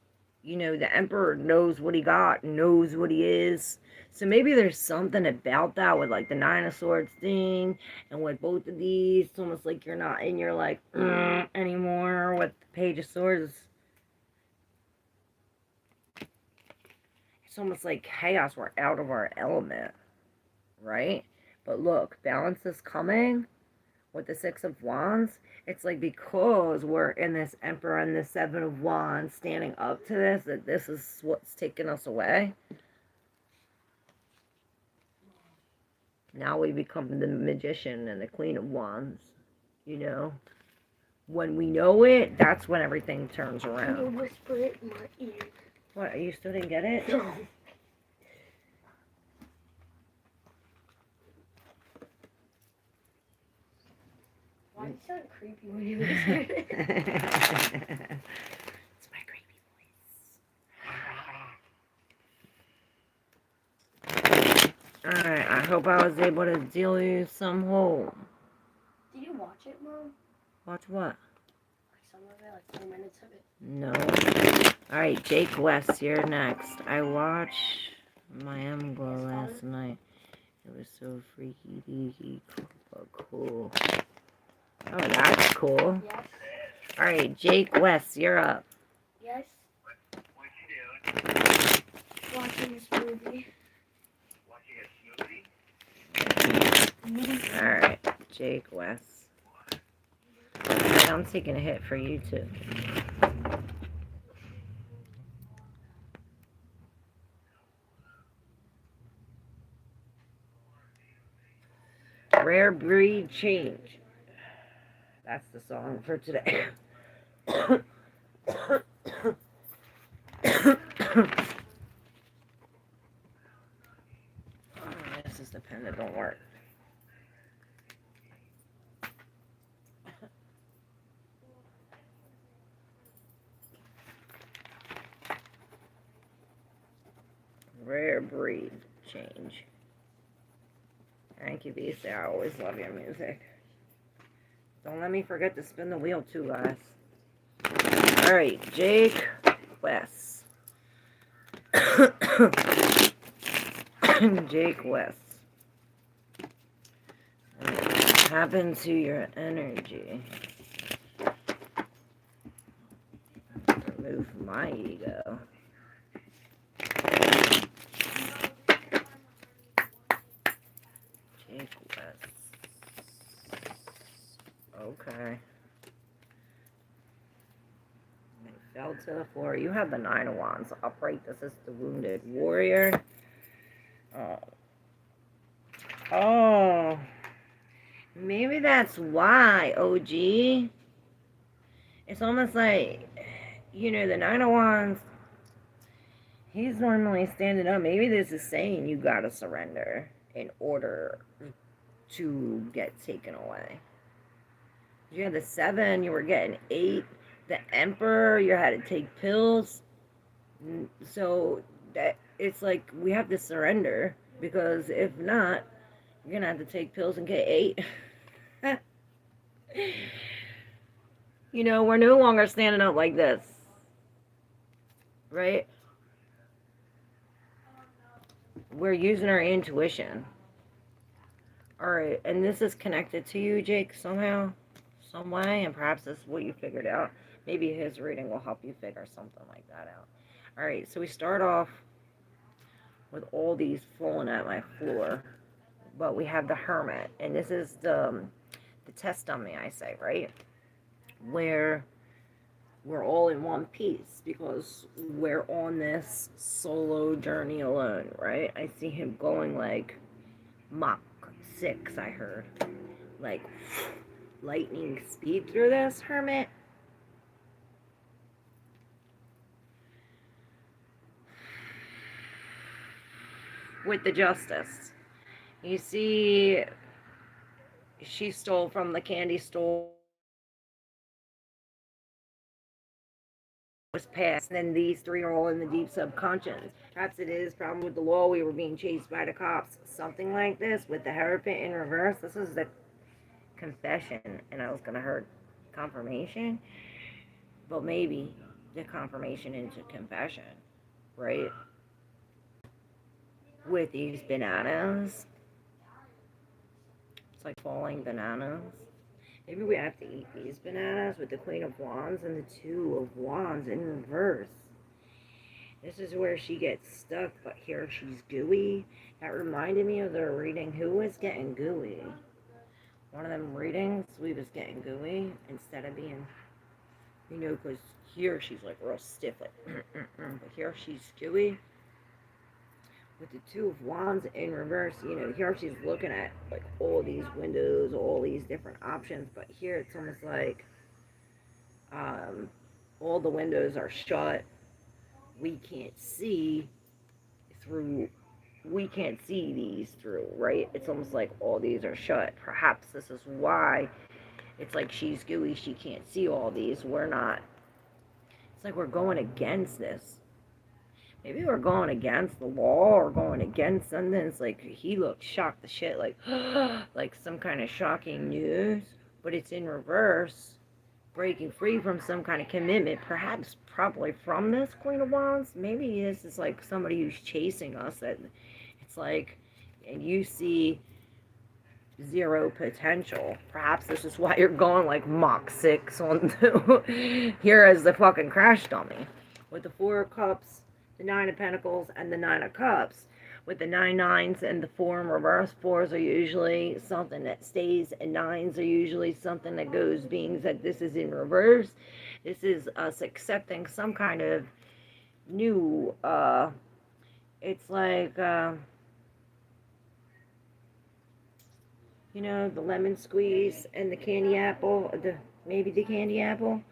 The Emperor knows what he got, knows what he is. So maybe there's something about that with like the Nine of Swords thing, and with both of these, it's almost like you're not in your like anymore. With the Page of Swords, it's almost like chaos. We're out of our element, right? But look, balance is coming with the Six of Wands. It's like because we're in this Emperor and the Seven of Wands standing up to this, that this is what's taking us away. Now we become the Magician and the Queen of Wands. When we know it, that's when everything turns around. Can you whisper it in my ear? What, you still didn't get it? No. Why do you sound creepy when you whisper it? It's my creepy voice. Alright, I hope I was able to deal you some home. Did you watch it, Mom? Watch what? Like some of it, like 4 minutes of it. No. Alright, Jake West, you're next. I watched Miami Glow last night. It was so freaky deaky cool. Oh, that's cool. Yes. Alright, Jake West, you're up. Yes. What you doing? Watching this movie. Watching a smoothie? Alright, Jake West. Right, I'm taking a hit for you too. Rare Breed Change. That's the song for today. Oh, this is the pen that don't work. Rare Breed Change. Thank you, Beast. I always love your music. Don't let me forget to spin the wheel too, guys. Alright, Jake West. Jake West. What happened to your energy? Remove my ego. Jake West. Okay. They fell to the floor. You have the 9 of Wands. Upright. This is the Wounded Warrior. Oh. Maybe that's why, OG. It's almost like, you know, the 9 of Wands, he's normally standing up. Maybe this is saying you gotta surrender in order to get taken away. You had the 7, you were getting 8. The Emperor, you had to take pills. So that it's like we have to surrender, because if not, you're gonna have to take pills and get 8. You know, we're no longer standing up like this, right? We're using our intuition. Alright, and this is connected to you, Jake, somehow, some way, and perhaps this is what you figured out. Maybe his reading will help you figure something like that out. Alright, so we start off with all these falling at my floor, but we have the Hermit, and this is the test dummy, I say, right? Where we're all in one piece, because we're on this solo journey alone, right? I see him going like Mach 6, I heard. Like lightning speed through this, Hermit. With the Justice. You see, she stole from the candy store. Was passed, and then these 3 are all in the deep subconscious. Perhaps it is problem with the law. We were being chased by the cops. Something like this with the Hierophant in reverse. This is the confession, and I was gonna hurt confirmation, but maybe the confirmation into confession, right? With these bananas, it's like falling bananas. Maybe we have to eat these bananas with the Queen of Wands and the 2 of Wands in reverse. This is where she gets stuck, but here she's gooey. That reminded me of the reading. Who was getting gooey? One of them readings, we was getting gooey instead of being, you know, because here she's like real stiff, like, but here she's gooey. With the 2 of Wands in reverse, you know, here she's looking at like all these windows, all these different options, but here it's almost like all the windows are shut. We can't see through, we can't see these through, right? It's almost like all these are shut. Perhaps this is why it's like she's gooey, she can't see all these. We're not. It's like we're going against this. Maybe we're going against the law or going against something. It's like he looked shocked the shit, like like some kind of shocking news. but it's in reverse, breaking free from some kind of commitment, perhaps probably from this Queen of Wands. Maybe this is like somebody who's chasing us, that it's like, and you see zero potential. Perhaps this is why you're going like Mach 6 on here as the fucking crash dummy. With the Four of Cups, the Nine of Pentacles, and the Nine of Cups. With the 9 nines and the 4 in reverse, 4s are usually something that stays, and 9s are usually something that goes, being that this is in reverse. This is us accepting some kind of new, it's like, you know, the lemon squeeze and the candy apple, maybe the candy apple,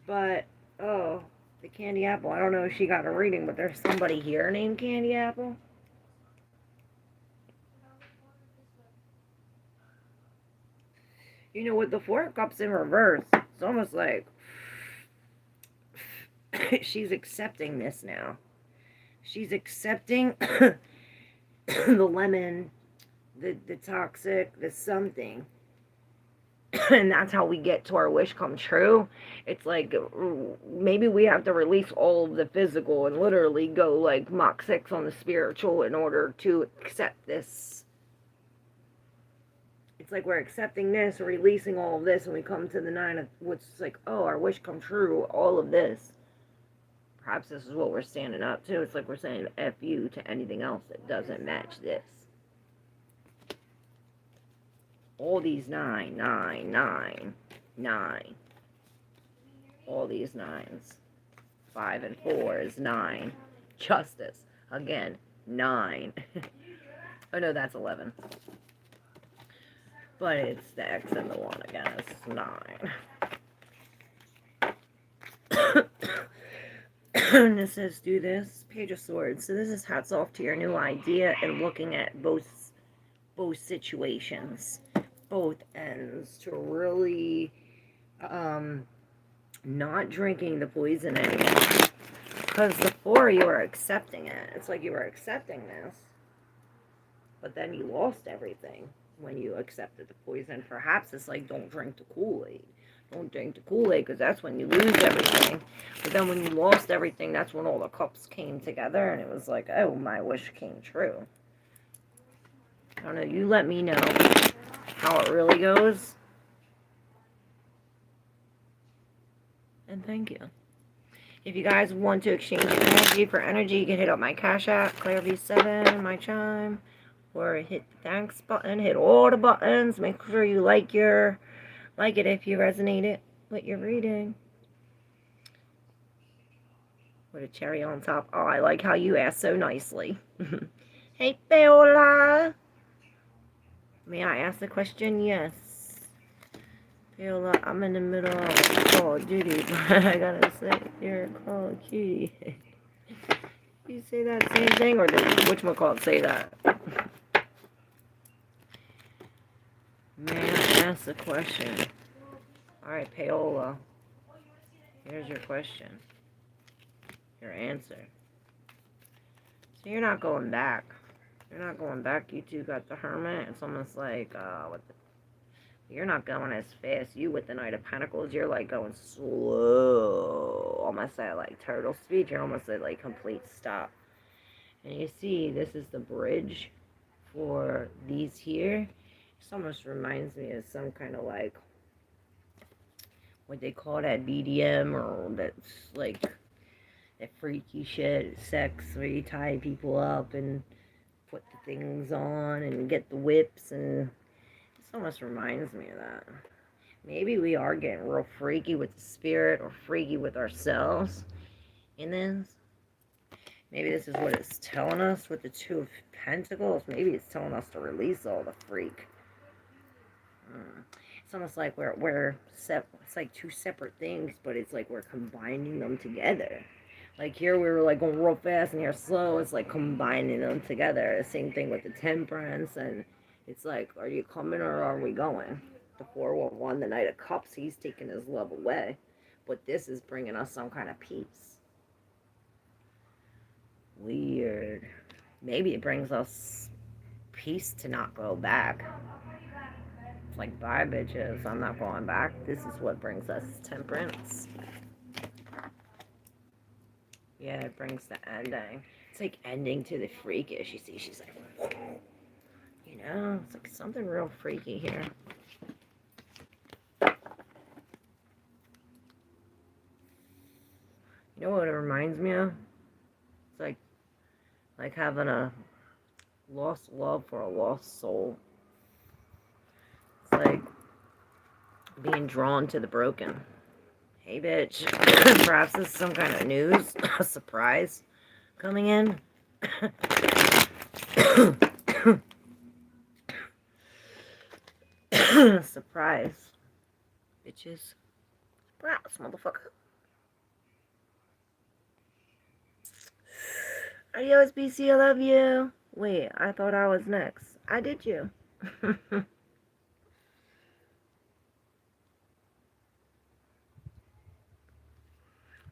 but, oh, the candy apple, I don't know if she got a reading, but there's somebody here named Candy Apple. You know, with the Four of Cups in reverse, it's almost like she's accepting this now. She's accepting the lemon, the toxic, the something. And that's how we get to our wish come true. It's like, maybe we have to release all of the physical and literally go like Mach 6 on the spiritual in order to accept this. It's like we're accepting this, releasing all of this, and we come to the 9 of, which is like, oh, our wish come true, all of this. Perhaps this is what we're standing up to. It's like we're saying F you to anything else that doesn't match this. All these 9, 9, 9, 9. All these 9s. 5 and 4 is 9. Justice. Again, 9. Oh no, that's 11. But it's the X and the 1 again. It's 9. And this says, do this. Page of Swords. So this is hats off to your new idea and looking at both situations, both ends, to really not drinking the poison anymore. Because before you were accepting it. It's like you were accepting this, but then you lost everything when you accepted the poison. Perhaps it's like, don't drink the Kool-Aid. Don't drink the Kool-Aid, because that's when you lose everything. But then when you lost everything, that's when all the cups came together, and it was like, oh, my wish came true. I don't know, you let me know how it really goes. And thank you. If you guys want to exchange energy for energy, you can hit up my Cash App, ClaireV7, my chime, or hit the thanks button, hit all the buttons. Make sure you like it if you resonated with your reading. With a cherry on top. Oh, I like how you asked so nicely. Hey, Paola. May I ask the question? Yes. Paola, I'm in the middle of Call of Duty, but I gotta say, you're a Call of Cutie. You say that same thing, or did whatchamacallit say that? May I ask the question? Alright, Paola. Here's your question. Your answer. So you're not going back. You're not going back. You two got the Hermit. It's almost like, you're not going as fast. You with the Knight of Pentacles, you're like going slow. Almost at like turtle speed. You're almost at like complete stop. And you see, this is the bridge for these here. This almost reminds me of some kind of like, what they call that, BDM, or that's like that freaky shit, sex, where you tie people up and put the things on and get the whips, and this almost reminds me of that. Maybe we are getting real freaky with the spirit, or freaky with ourselves in this. Maybe this is what it's telling us with the Two of Pentacles. Maybe it's telling us to release all the freak. It's almost like it's like two separate things, but it's like we're combining them together. Like here we were like going real fast, and here slow. It's like combining them together. The same thing with the Temperance, and it's like, are you coming or are we going? The 411, the Knight of Cups, he's taking his love away, but this is bringing us some kind of peace. Weird. Maybe it brings us peace to not go back. like, bye, bitches. I'm not going back. This is what brings us temperance. Yeah, it brings the ending. It's like ending to the freakish. You see, she's like, you know, it's like something real freaky here. You know what it reminds me of? It's like having a lost love for a lost soul. It's like being drawn to the broken. Hey, bitch. Perhaps this is some kind of news, a surprise coming in. Surprise. Bitches. Surprise, motherfucker. Adios, BC, I love you. Wait, I thought I was next. I did you.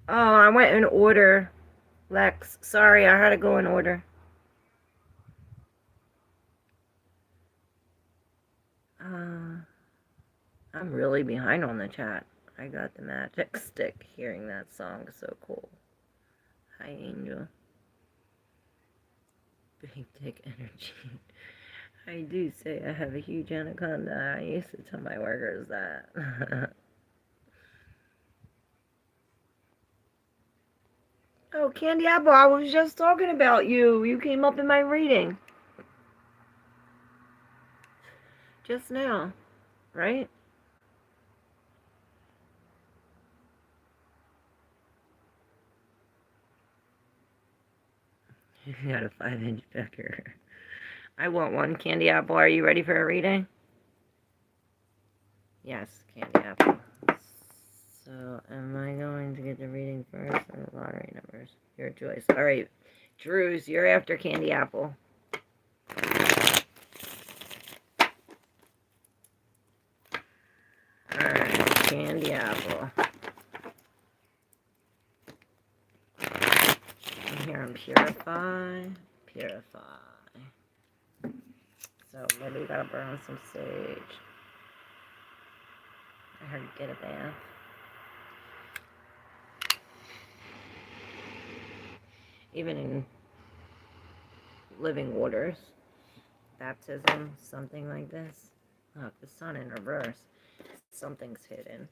Oh, I went in order, Lex. Sorry, I had to go in order. I'm really behind on the chat. I got the magic stick hearing that song. So cool. Hi, Angel. Big dick energy. I do say I have a huge anaconda. I used to tell my workers that. Oh, Candy Apple, I was just talking about you. You came up in my reading. Just now, right? You got a 5-inch pecker. I want one. Candy Apple, are you ready for a reading? Yes, Candy Apple. So, am I going to get the reading first or the lottery numbers? Your choice. All right, Drews, you're after Candy Apple. All right, Candy Apple. I'm hearing purify, purify. So maybe we gotta burn some sage. I heard get a bath. Even in living waters, baptism, something like this. Look, the sun in reverse. Something's hidden.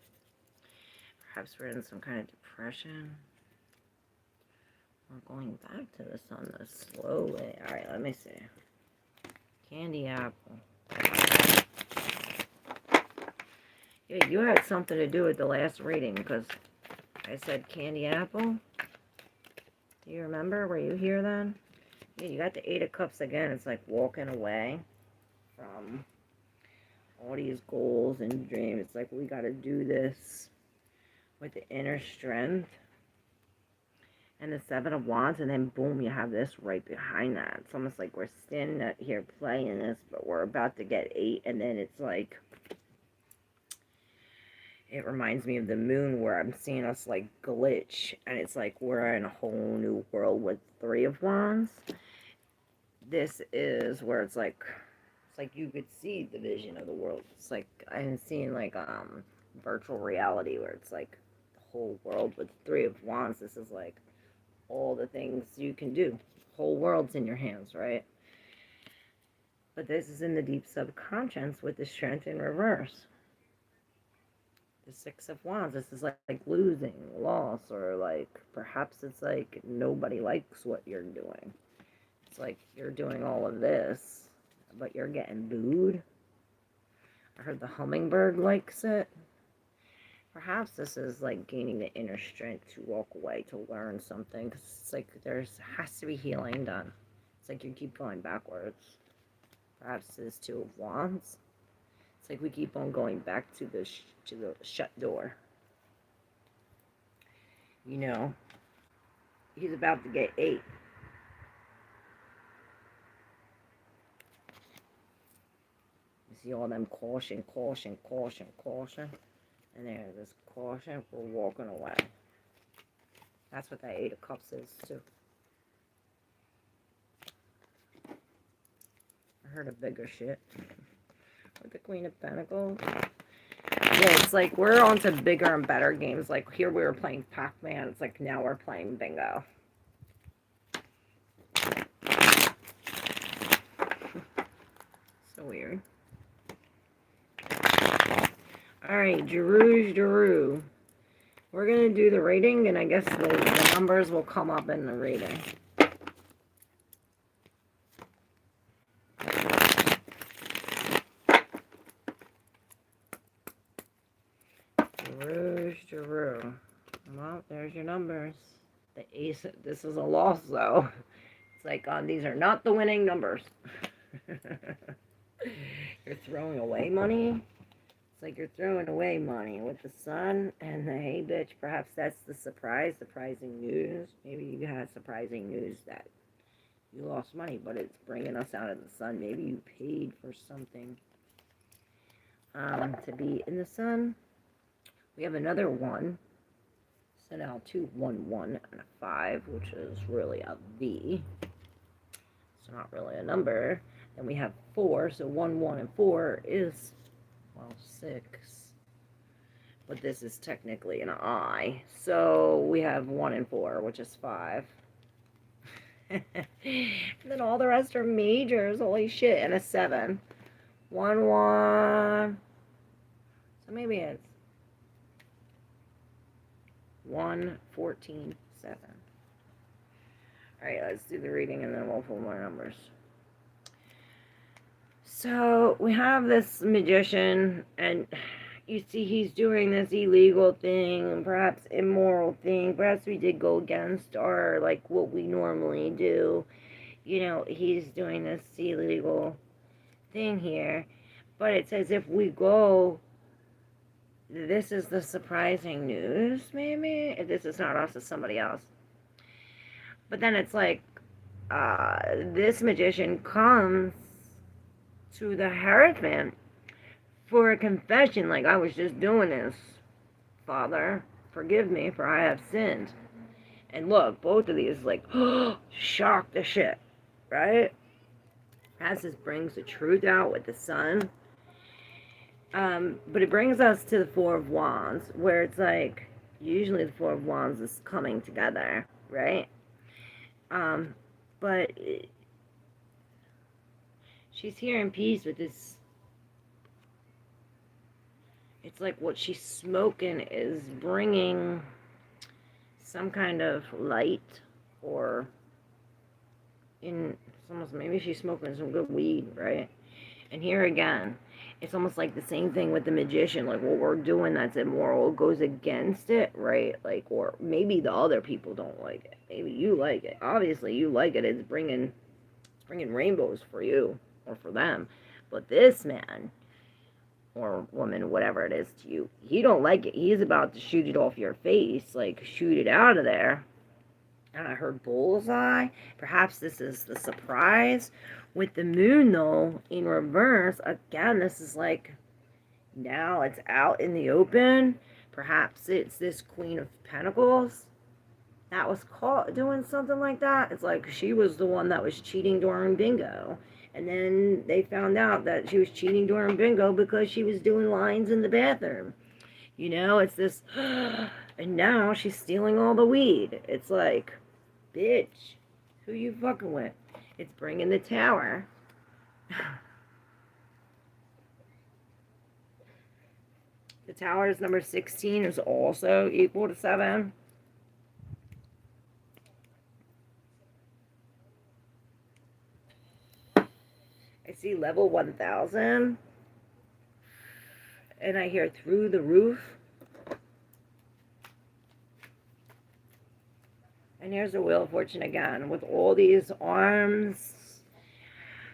Perhaps we're in some kind of depression. We're going back to the sun slowly. Alright, let me see. Candy Apple. Yeah, you had something to do with the last reading because I said Candy Apple. Do you remember? Were you here then? Yeah, you got the 8 of Cups again. It's like walking away from all these goals and dreams. It's like we got to do this with the inner strength. And the 7 of Wands, and then boom, you have this right behind that. It's almost like we're standing here playing this, but we're about to get 8, and then it's like, it reminds me of the moon where I'm seeing us like glitch, and it's like we're in a whole new world with 3 of Wands. This is where it's like you could see the vision of the world. It's like I'm seeing like virtual reality where it's like the whole world with 3 of Wands. This is like all the things you can do. Whole world's in your hands, right? But this is in the deep subconscious with the strength in reverse. The 6 of Wands. This is like losing, loss, or like perhaps it's like nobody likes what you're doing. It's like you're doing all of this, but you're getting booed. I heard the hummingbird likes it. Perhaps this is like gaining the inner strength to walk away, to learn something. Because it's like has to be healing done. It's like you keep going backwards. Perhaps this is 2 of Wands. It's like we keep on going back to the shut door. You know, he's about to get 8. You see all them caution, caution, caution, caution. And there's this caution for walking away. That's what that 8 of Cups is, too. I heard a bigger shit. with the Queen of Pentacles. Yeah, it's like we're on to bigger and better games. Like here we were playing Pac-Man. It's like now we're playing bingo. So weird. Alright, Jeru. We're going to do the rating, and I guess the numbers will come up in the rating. Jeru. Well, there's your numbers. The ace, this is a loss, though. It's like, these are not the winning numbers. You're throwing away money? It's like you're throwing away money with the sun and the hey bitch. Perhaps that's the surprising news. Maybe you had surprising news that you lost money, but it's bringing us out of the sun. Maybe you paid for something to be in the sun. We have another 1. So now 2, 1, 1, and a 5, which is really a V. It's not really a number. Then we have 4, so 1, 1, and 4 is, well, 6. But this is technically an I. So we have 1 and 4, which is 5. And then all the rest are majors. Holy shit. And a 7. 1, 1. So maybe it's 1, 14, 7. Alright, let's do the reading and then we'll pull more numbers. So, we have this magician, and you see he's doing this illegal thing, perhaps immoral thing. Perhaps we did go against our, like, what we normally do. You know, he's doing this illegal thing here. But it's as if we go, this is the surprising news, maybe? If this is not us, it's somebody else. But then it's like, this magician comes to the Hierophant for a confession, like, I was just doing this. Father, forgive me, for I have sinned. And look, both of these, like, shock the shit, right? As this brings the truth out with the sun. But it brings us to the 4 of Wands, where it's like, usually the 4 of Wands is coming together, right? But she's here in peace with this. It's like what she's smoking is bringing some kind of light, or it's almost, maybe she's smoking some good weed, right? And here again, it's almost like the same thing with the magician. Like, what we're doing that's immoral goes against it, right? Like, or maybe the other people don't like it. Maybe you like it. Obviously, you like it. It's bringing rainbows for you or for them. But this man or woman, whatever it is to you, he don't like it. He's about to shoot it off your face, like shoot it out of there. And I heard bullseye. Perhaps this is the surprise. With the moon, though, in reverse, again, this is like, now it's out in the open. Perhaps it's this Queen of Pentacles that was caught doing something like that. It's like she was the one that was cheating during bingo. And then they found out that she was cheating during bingo because she was doing lines in the bathroom. You know, it's this, and now she's stealing all the weed. It's like, bitch, who you fucking with? It's bringing the Tower. The Tower is number 16, is also equal to 7. I see level 1000. And I hear through the roof. And here's the Wheel of Fortune again with all these arms.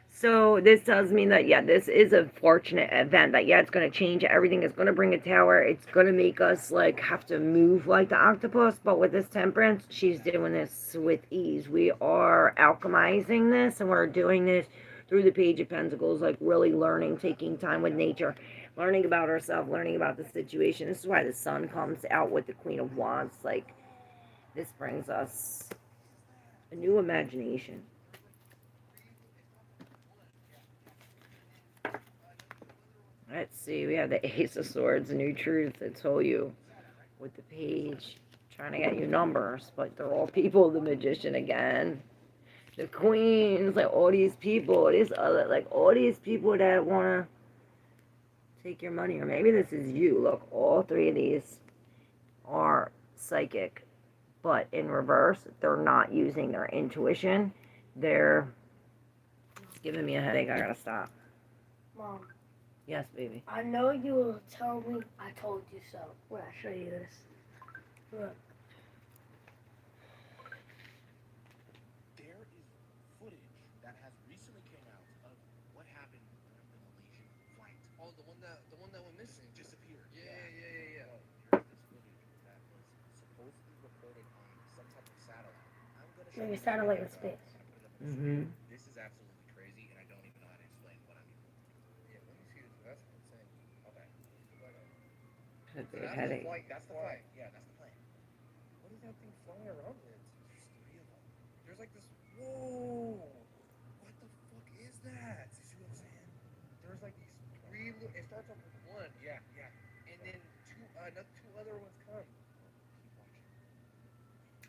So this does mean that, yeah, this is a fortunate event. That, yeah, it's going to change everything. It's going to bring a Tower. It's going to make us, like, have to move like the octopus. But with this Temperance, she's doing this with ease. We are alchemizing this, and we're doing this through the Page of Pentacles, like really learning, taking time with nature, learning about ourselves, learning about the situation. This is why the Sun comes out with the Queen of Wands. Like, this brings us a new imagination. Let's see. We have the Ace of Swords, New Truth. I told you with the page. Trying to get you numbers, but they're all people. The Magician again. The Queens, like all these people, all these people that wanna take your money, or maybe this is you. Look, all three of these are psychic, but in reverse, they're not using their intuition. It's giving me a headache. I gotta stop. Mom. Yes, baby. I know you will tell me I told you so when I show you this. Look. There is footage that has recently came out of what happened in the Malaysian flight. Oh, the one that went missing. Disappeared. Yeah. Here's this footage that was supposedly recorded on some type of satellite. I'm gonna show Maybe you satellite the with video. space. I'm gonna put it up on the screen. Mm-hmm. This is absolutely crazy, and I don't even know how to explain what I'm even. Yeah, let me see this. That's insane. Okay. That's So a that's headache. the flight. That's the flight. Yeah, that's the plane. What is that thing flying around in? There's three of them. There's like this. Whoa! What the fuck is that? You see what I'm saying? There's like these three. It starts off with one. Yeah. And then two other ones come. Keep watching.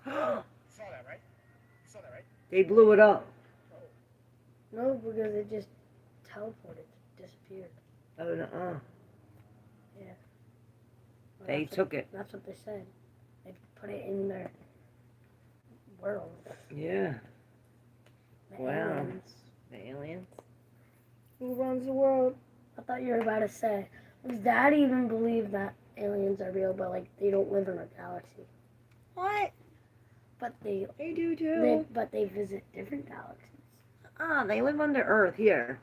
You saw that, right? You saw that, right? They blew it up. No, because it just teleported, disappeared. Oh no. Yeah. Well, They that's took it. That's what they said. They put it in their world. Yeah. The Wow. aliens. The aliens. Who runs the world? I thought you were about to say, does Dad even believe that aliens are real, but like they don't live in our galaxy? What? But they do too. they visit different galaxies. They live under Earth here,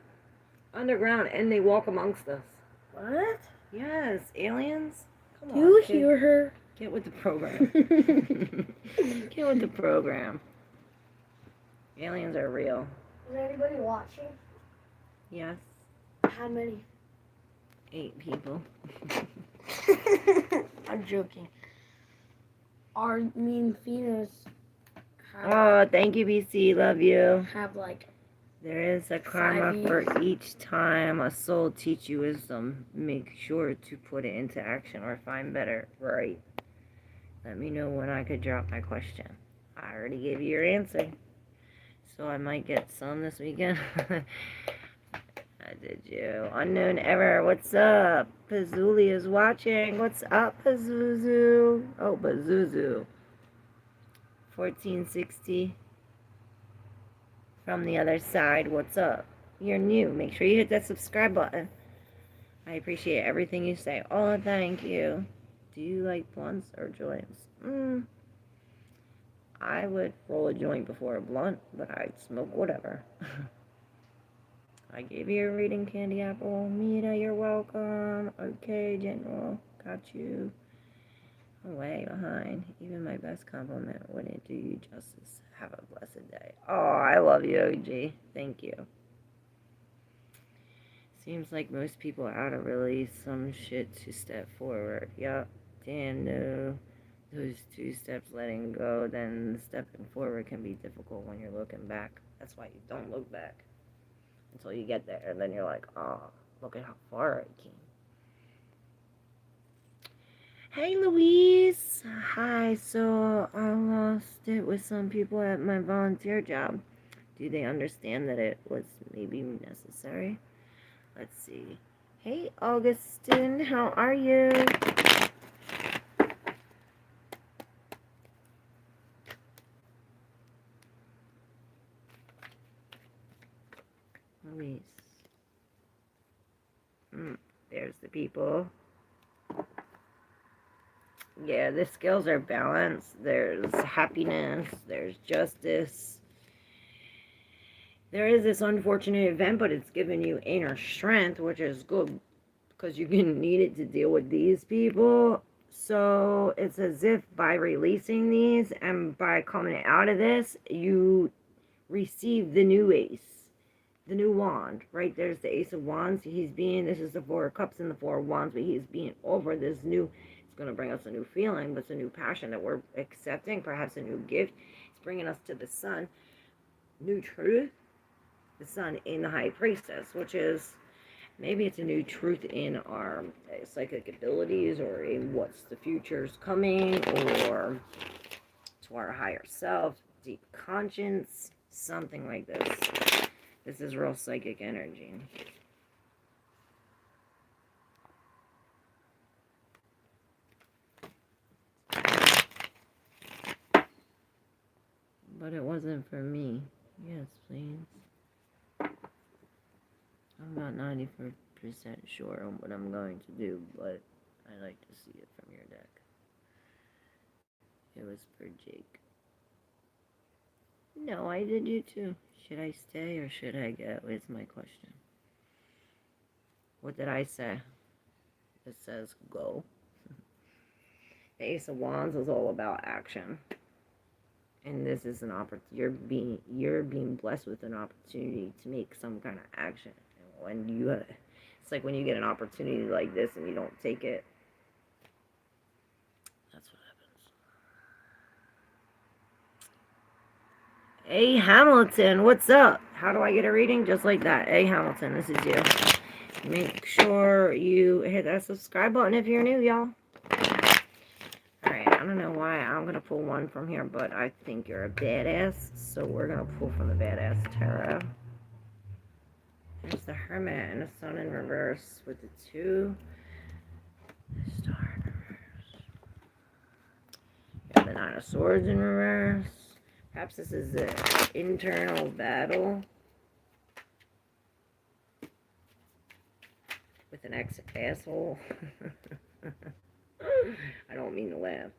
underground, and they walk amongst us. What? Yes, aliens. Come Do you on, hear her? Get with the program. Get with the program. Aliens are real. Is anybody watching? Yes. How many? 8 people. I'm joking. Our mean Phoenix Oh, thank you, BC. Love you. have like There is a karma 5 for years. each time a soul teach you wisdom. Make sure to put it into action or find better. Right. Let me know when I could drop my question. I already gave you your answer. So I might get some this weekend. I did you. Unknown ever. What's up? Pazuli is watching. What's up, Pazuzu? Oh, Pazuzu. 1460. From the other side, what's up? You're new. Make sure you hit that subscribe button. I appreciate everything you say. Oh, thank you. Do you like blunts or joints? I would roll a joint before a blunt, but I'd smoke whatever. I gave you a reading, Candy Apple. Mita, you're welcome. Okay, General. Got you. I'm way behind. Even my best compliment wouldn't do you justice. Have a blessed day. Oh, I love you, OG. Thank you. Seems like most people out of release some shit to step forward. Yup. Damn, no. Those 2 steps letting go, then stepping forward can be difficult when you're looking back. That's why you don't look back until you get there. And then you're like, oh, look at how far I came. Hey, Louise. Hi. So I lost it with some people at my volunteer job. Do they understand that it was maybe necessary? Let's see. Hey, Augustine. How are you? Louise. There's the people. Yeah, the scales are balanced. There's happiness. There's justice. There is this unfortunate event, but it's given you inner strength, which is good because you're going to need it to deal with these people. So it's as if by releasing these and by coming out of this, you receive the new ace, the new wand, right? There's the Ace of Wands. This is the 4 of Cups and the 4 of Wands, but he's being over this new, it's going to bring us a new feeling, but it's a new passion that we're accepting, perhaps a new gift. It's bringing us to the sun, new truth, the sun in the High Priestess, which is Maybe it's a new truth in our psychic abilities, or in what's the future's coming, or to our higher self, deep conscience, something like this. This is real psychic energy. But it wasn't for me. Yes, please. I'm about 94% sure on what I'm going to do, but I like to see it from your deck. It was for Jake. No, I did you too. Should I stay or should I go? Is my question. What did I say? It says go. The Ace of Wands is all about action. And this is an opportunity. You're being blessed with an opportunity to make some kind of action. And when you, it's like when you get an opportunity like this and you don't take it. That's what happens. Hey Hamilton, what's up? How do I get a reading? Just like that. Hey Hamilton, this is you. Make sure you hit that subscribe button if you're new, y'all. Alright, I don't know why I'm going to pull one from here, but I think you're a badass, so we're going to pull from the Badass Tarot. There's the Hermit and the Sun in reverse with the 2 star in reverse. You have the 9 of Swords in reverse. Perhaps this is the internal battle with an ex-asshole. I don't mean to laugh.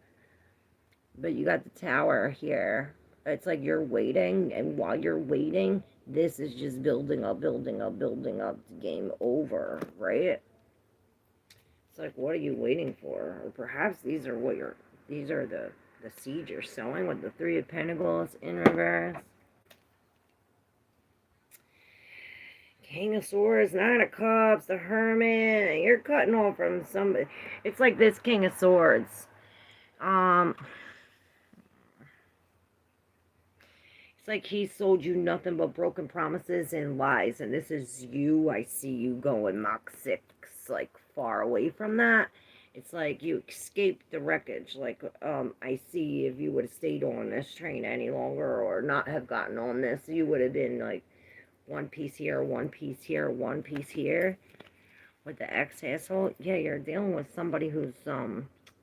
But you got the Tower here. It's like you're waiting, and while you're waiting, this is just building up, building up, building up. Game over, right? It's like, what are you waiting for? Or perhaps these are the seeds you're sowing with the 3 of Pentacles in reverse. King of Swords, 9 of Cups, the Hermit. You're cutting off from somebody. It's like this King of Swords. It's like he sold you nothing but broken promises and lies. And this is you. I see you going Mach 6, like far away from that. It's like you escaped the wreckage. Like, I see if you would have stayed on this train any longer or not have gotten on this, you would have been like one piece here, one piece here, one piece here. With the ex-asshole, yeah, you're dealing with somebody who's,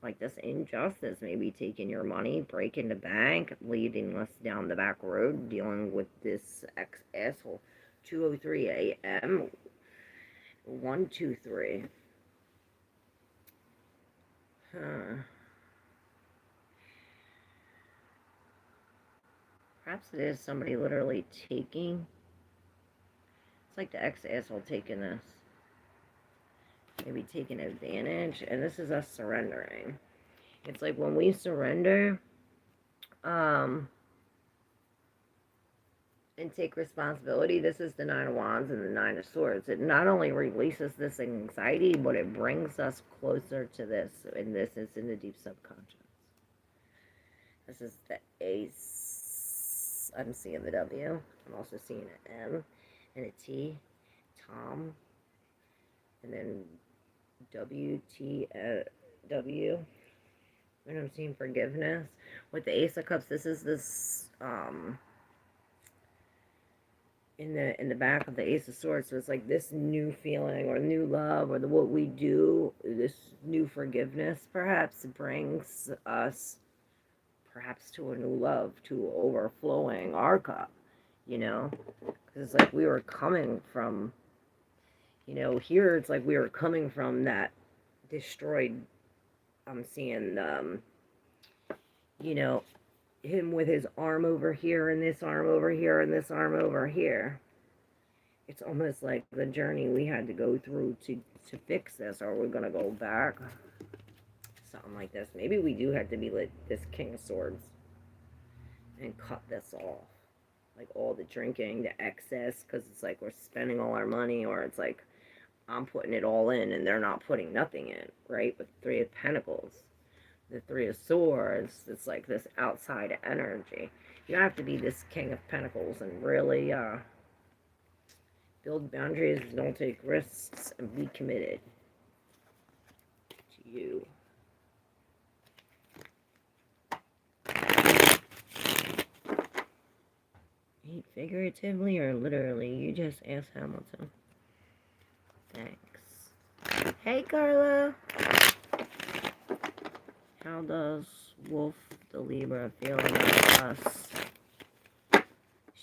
like this injustice, maybe taking your money, breaking the bank, leading us down the back road, dealing with this ex-asshole. 2:03 a.m. 123. Huh. Perhaps it is somebody literally taking. It's like the ex-asshole taking this. Maybe taking advantage. And this is us surrendering. It's like when we surrender, and take responsibility. This is the 9 of Wands and the 9 of Swords. It not only releases this anxiety, but it brings us closer to this. And this is in the deep subconscious. This is the Ace. I'm seeing the W. I'm also seeing an M and a T. Tom. And then W. And I'm seeing forgiveness. With the Ace of Cups, this is this, in the back of the Ace of Swords. So it's like this new feeling or new love or what we do, this new forgiveness perhaps brings us perhaps to a new love, to overflowing our cup, you know? Because it's like we were coming from, you know, here it's like we were coming from that destroyed, I'm seeing, you know, him with his arm over here and this arm over here and this arm over here. It's almost like the journey we had to go through to fix this. Or we're going to go back. Something like this. Maybe we do have to be like this King of Swords and cut this off. Like all the drinking, the excess, because it's like we're spending all our money, or it's like I'm putting it all in and they're not putting nothing in, right? With 3 of Pentacles. The 3 of Swords, it's like this outside energy. You have to be this King of Pentacles and really Build boundaries, don't take risks, and be committed to you. Eat figuratively or literally? You just asked Hamilton. Thanks. Hey, Carla. How does Wolf the Libra feel about us?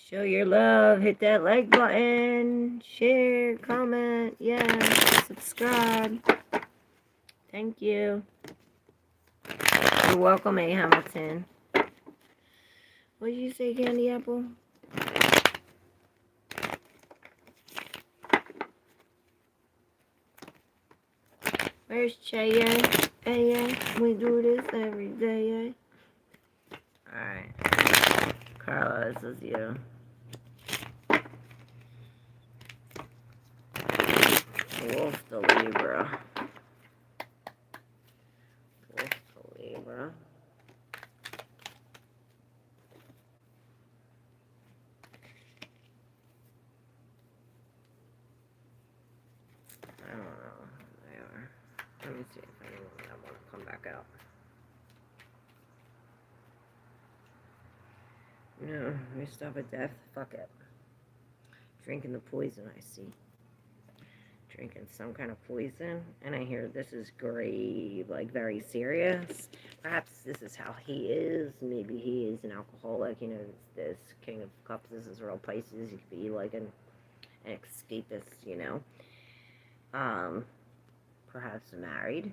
Show your love. Hit that like button. Share, comment, yeah, subscribe. Thank you. You're welcome, A. Hamilton. What did you say, Candy Apple? Where's Cheye? Hey, we do this every day, Alright. Carla, this is you. Wolf the Libra. Wolf the Libra. I don't know. They are. Let me see if anyone that want to come back out. No, we stop at death. Fuck it. Drinking the poison, I see. Drinking some kind of poison, and I hear this is grave, like very serious. Perhaps this is how he is. Maybe he is an alcoholic. You know, this King of Cups. This is real Pisces. He could be like an escapist. You know. Perhaps married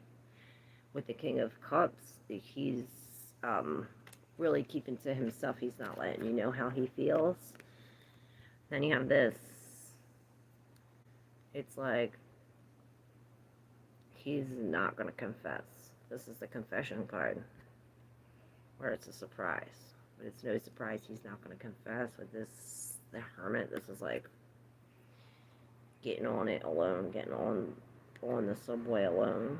with the King of Cups. He's really keeping to himself. He's not letting you know how he feels. Then you have this. It's like he's not going to confess. This is the confession card, where it's a surprise. But it's no surprise he's not going to confess. With this, the Hermit, this is like getting on it alone, getting on the subway alone,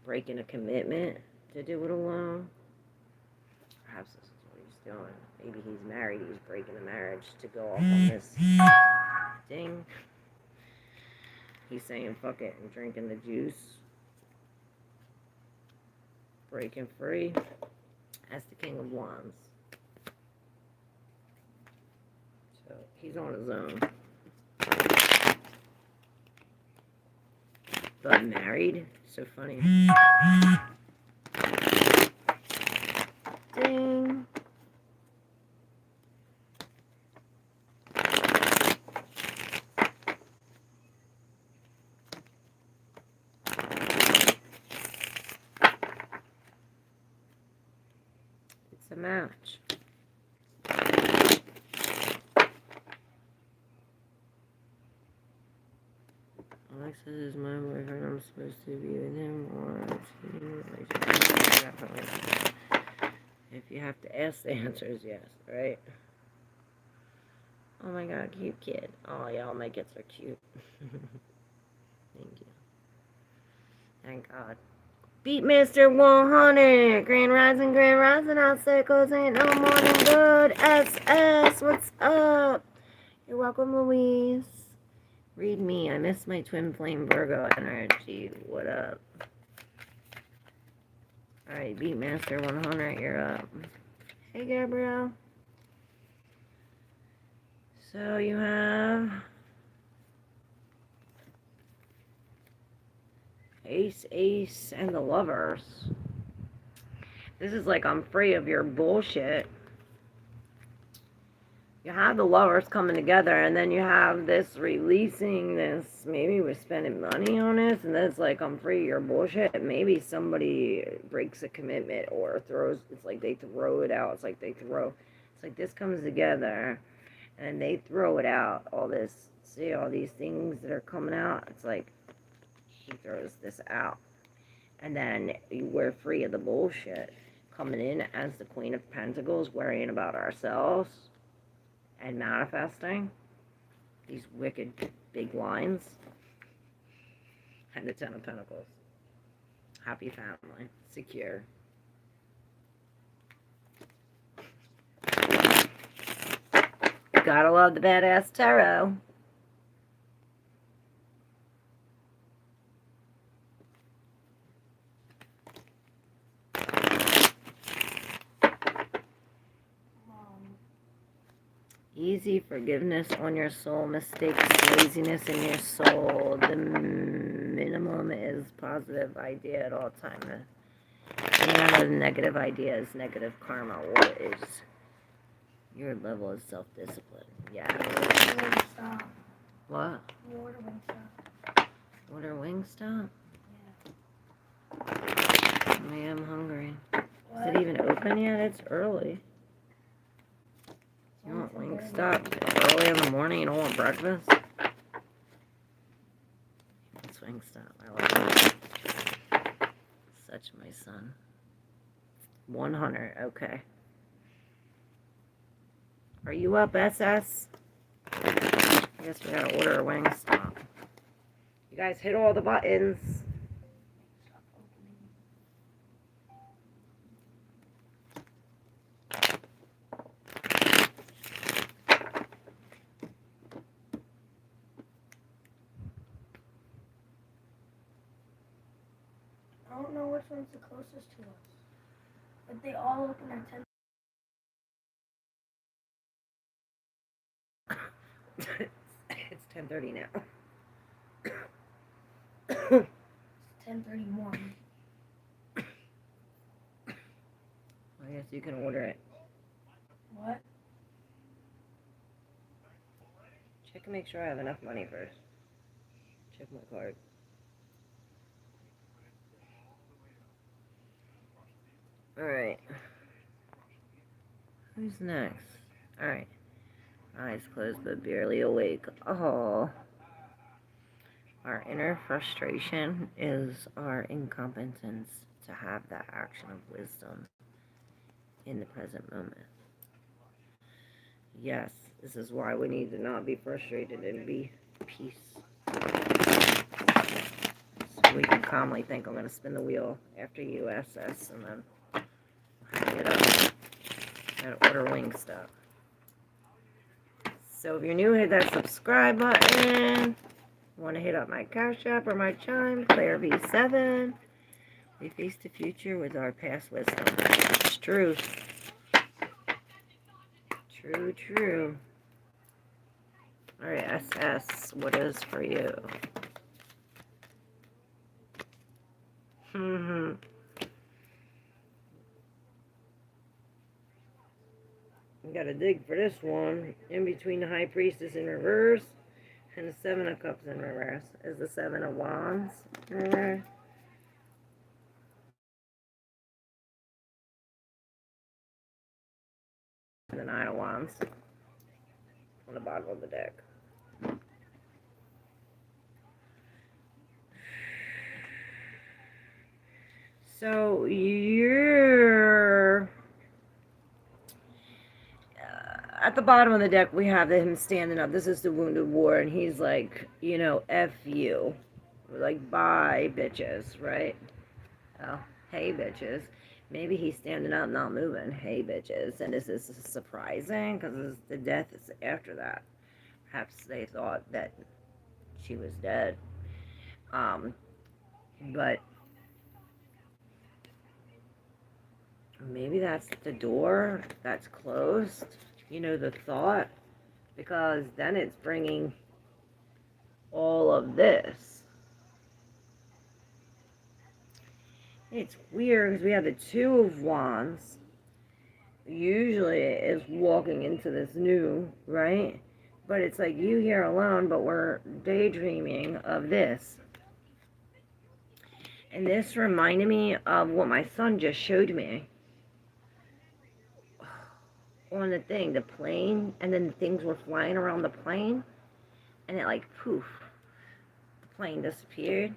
breaking a commitment to do it alone. Perhaps this is what he's doing. Maybe he's married, he's breaking the marriage to go off on this thing. He's saying fuck it and drinking the juice. Breaking free as the King of Wands. So he's on his own. But married? So funny. Ding. It's a match. Alexis is my boyfriend. I'm supposed to be with him or definitely. If you have to ask, the answer is yes, right? Oh my god, cute kid. Oh yeah, all my kids are cute. Thank you. Thank God. Beatmaster 100. Grand Rising obstacles ain't no more than good. SS, what's up? You're welcome, Louise. Read me. I miss my twin flame Virgo energy. What up? Alright, Beatmaster 100, you're up. Hey, Gabrielle. So you have Ace, and the Lovers. This is like I'm free of your bullshit. You have the Lovers coming together, and then you have this releasing this. Maybe we're spending money on this, and then it's like I'm free of your bullshit. Maybe somebody breaks a commitment or throws. It's like they throw it out. It's like this comes together, and they throw it out. All this, see all these things that are coming out. It's like he throws this out, and then we're free of the bullshit. Coming in as the Queen of Pentacles, worrying about ourselves and manifesting these wicked big lines, and the Ten of Pentacles. Happy family, secure. Gotta love the badass tarot. Easy forgiveness on your soul, mistakes, laziness in your soul. The minimum is positive idea at all times. None of the negative ideas, negative karma. What is your level of self-discipline? Yeah. Wingstop. What? You order Wingstop. Order Wingstop? Yeah. I am hungry. What? Is it even open yet? It's early. You It's want only Wingstop early in the morning? You don't want breakfast? It's Wingstop. I like it. Such my son. 100. Okay. Are you up, SS? I guess we gotta order a Wingstop. You guys hit all the buttons. I don't know which one's the closest to us. But they all open at 10. It's 10:30 now. It's 10:31. I guess you can order it. What? Check and make sure I have enough money first. Check my card. Alright. Who's next? Alright. Eyes closed but barely awake. Oh. Our inner frustration is our incompetence to have that action of wisdom in the present moment. Yes, this is why we need to not be frustrated and be peace. So we can calmly think, I'm going to spin the wheel after USS and then hang it up and order Wingstop. So if you're new, hit that subscribe button. Want to hit up my Cash App or my Chime, Claire V7. We face the future with our past wisdom. It's true. True, true. Alright, SS, what is for you? We gotta dig for this one. In between the High Priestess in reverse and the Seven of Cups in reverse is the Seven of Wands in reverse. And the Nine of Wands on the bottom of the deck. So you're at the bottom of the deck. We have him standing up. This is the Wounded War, and he's like, you know, F you, like bye bitches, right? Oh, hey bitches. Maybe he's standing up, not moving. Hey bitches, and this is surprising because the death is after that. Perhaps they thought that she was dead. But maybe that's the door that's closed, you know, the thought, because then it's bringing all of this. It's weird because we have the Two of Wands. Usually is walking into this new, right? But it's like you here alone, but we're daydreaming of this. And this reminded me of what my son just showed me. On the thing, the plane, and then the things were flying around the plane, and it like poof, the plane disappeared.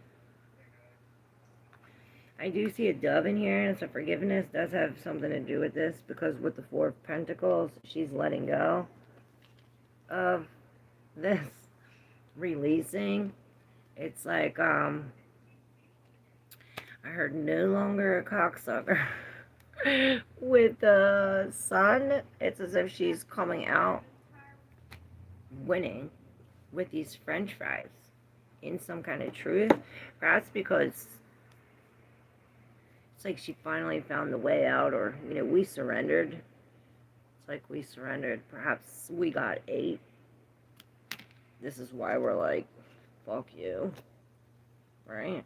I do see a dove in here, and so forgiveness does have something to do with this, because with the Four of Pentacles, she's letting go of this, releasing. It's like, I heard no longer a cocksucker. With the sun, it's as if she's coming out winning with these french fries in some kind of truth. Perhaps because it's like she finally found the way out, or, you know, we surrendered It's like we surrendered. Perhaps we got 8. This is why we're like, fuck you. Right?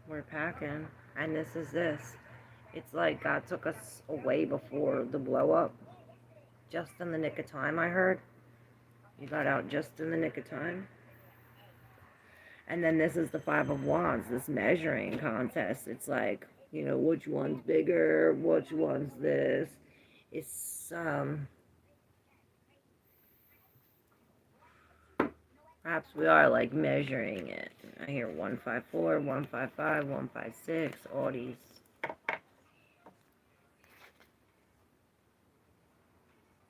We're packing. And this is this. It's like God took us away before the blow up. Just in the nick of time, I heard. You got out just in the nick of time. And then this is the 5 of Wands, this measuring contest. It's like, you know, which one's bigger, which one's this. It's, perhaps we are like measuring it. I hear 154, 155, 156, all these.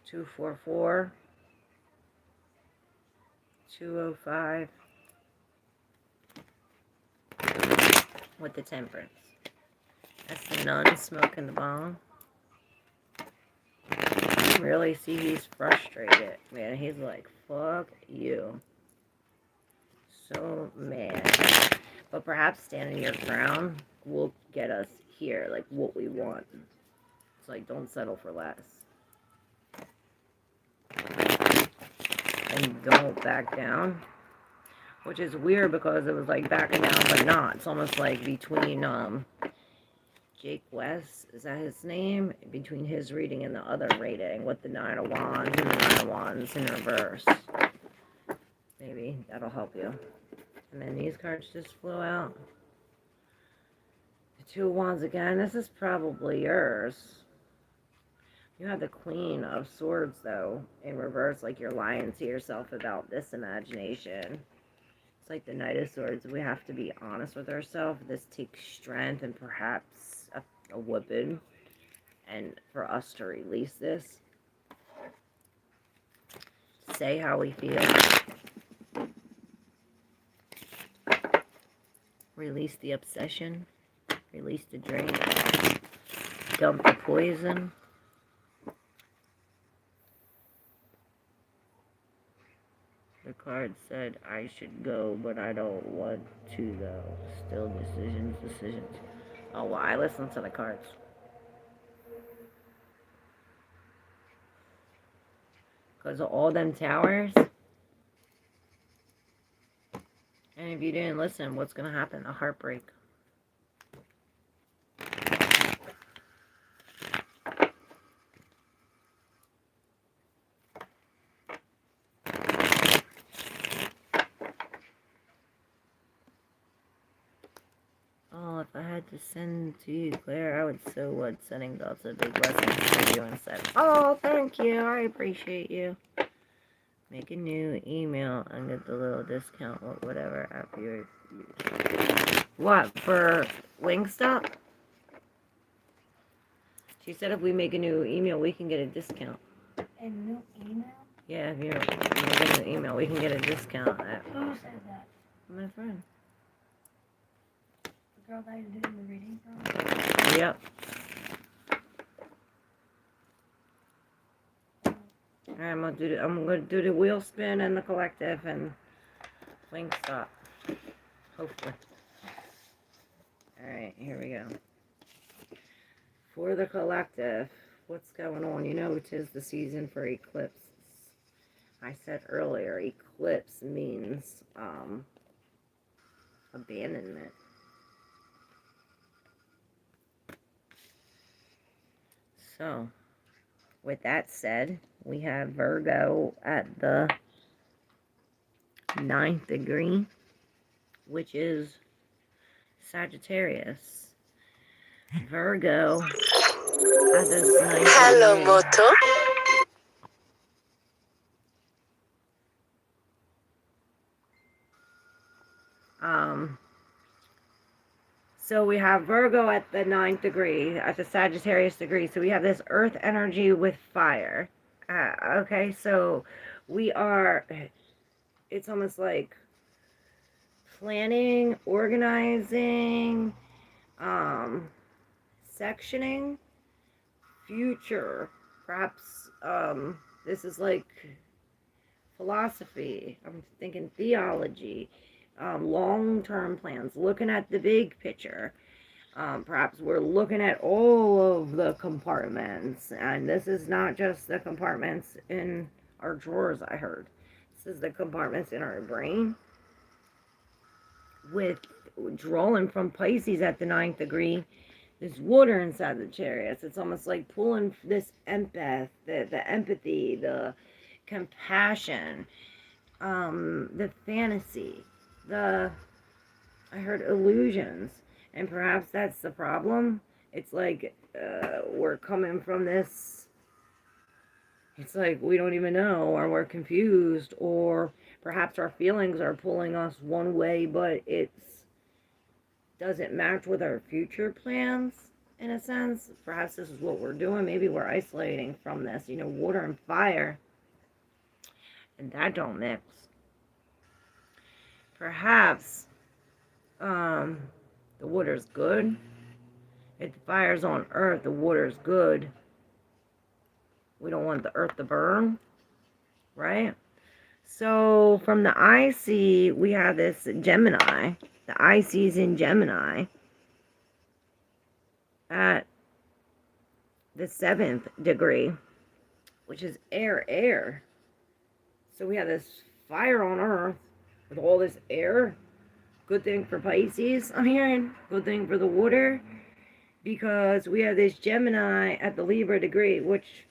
244, 205, with the temperance. That's the nun smoking the bomb. Really see he's frustrated. Man, he's like, fuck you. So mad. But perhaps standing your ground will get us here, like what we want. It's like, don't settle for less. And don't back down. Which is weird because it was like backing down but not. It's almost like between Jake West, is that his name? Between his reading and the other reading with the 9 of Wands and the 9 of Wands in reverse. Maybe that'll help you. And then these cards just flew out. The 2 of Wands again. This is probably yours. You have the Queen of Swords, though, in reverse, like you're lying to yourself about this imagination. It's like the Knight of Swords. We have to be honest with ourselves. This takes strength and perhaps a whipping. And for us to release this. Say how we feel. Release the obsession. Release the drink. Dump the poison. The card said I should go, but I don't want to, though. Still decisions. Oh, well, I listen to the cards. Because of all them towers. And if you didn't listen, what's going to happen? A heartbreak. Oh, if I had to send to you, Claire, I would so would. Sending lots of big blessings to you instead. Oh, thank you. I appreciate you. Make a new email and get the little discount or whatever after your... What, for Wingstop? She said if we make a new email, we can get a discount. A new email? Yeah, if you make a new email, we can get a discount. Who said that? My friend. The girl that you're doing the reading from? Yep. Alright, I'm gonna do the wheel spin and the collective and Wingstop. Hopefully. Alright, here we go. For the collective, what's going on? You know, it is the season for eclipses. I said earlier, eclipse means abandonment. So, with that said, we have Virgo at the 9th degree, which is Sagittarius. Virgo at this 9th Hello, degree. Moto. So we have Virgo at the 9th degree, at the Sagittarius degree. So we have this earth energy with fire. Okay, so we are, it's almost like planning, organizing, sectioning, future. Perhaps this is like philosophy. I'm thinking theology. Long-term plans, looking at the big picture. Perhaps we're looking at all of the compartments, and this is not just the compartments in our drawers, I heard. This is the compartments in our brain, with drawing from Pisces at the 9th degree. There's water inside the chariots. It's almost like pulling this the empathy, the compassion, the fantasy, I heard illusions. And perhaps that's the problem. It's like we're coming from this. It's like we don't even know, or we're confused, or perhaps our feelings are pulling us one way, but it doesn't match with our future plans, in a sense. Perhaps this is what we're doing. Maybe we're isolating from this. Water and fire, and that don't mix. Perhaps the water's good. If the fire's on earth, the water's good. We don't want the earth to burn, right? So from the IC, we have this Gemini. The IC's in Gemini at the 7th degree, which is air. So we have this fire on earth with all this air. Good thing for Pisces, I'm hearing. Good thing for the water. Because we have this Gemini at the Libra degree, which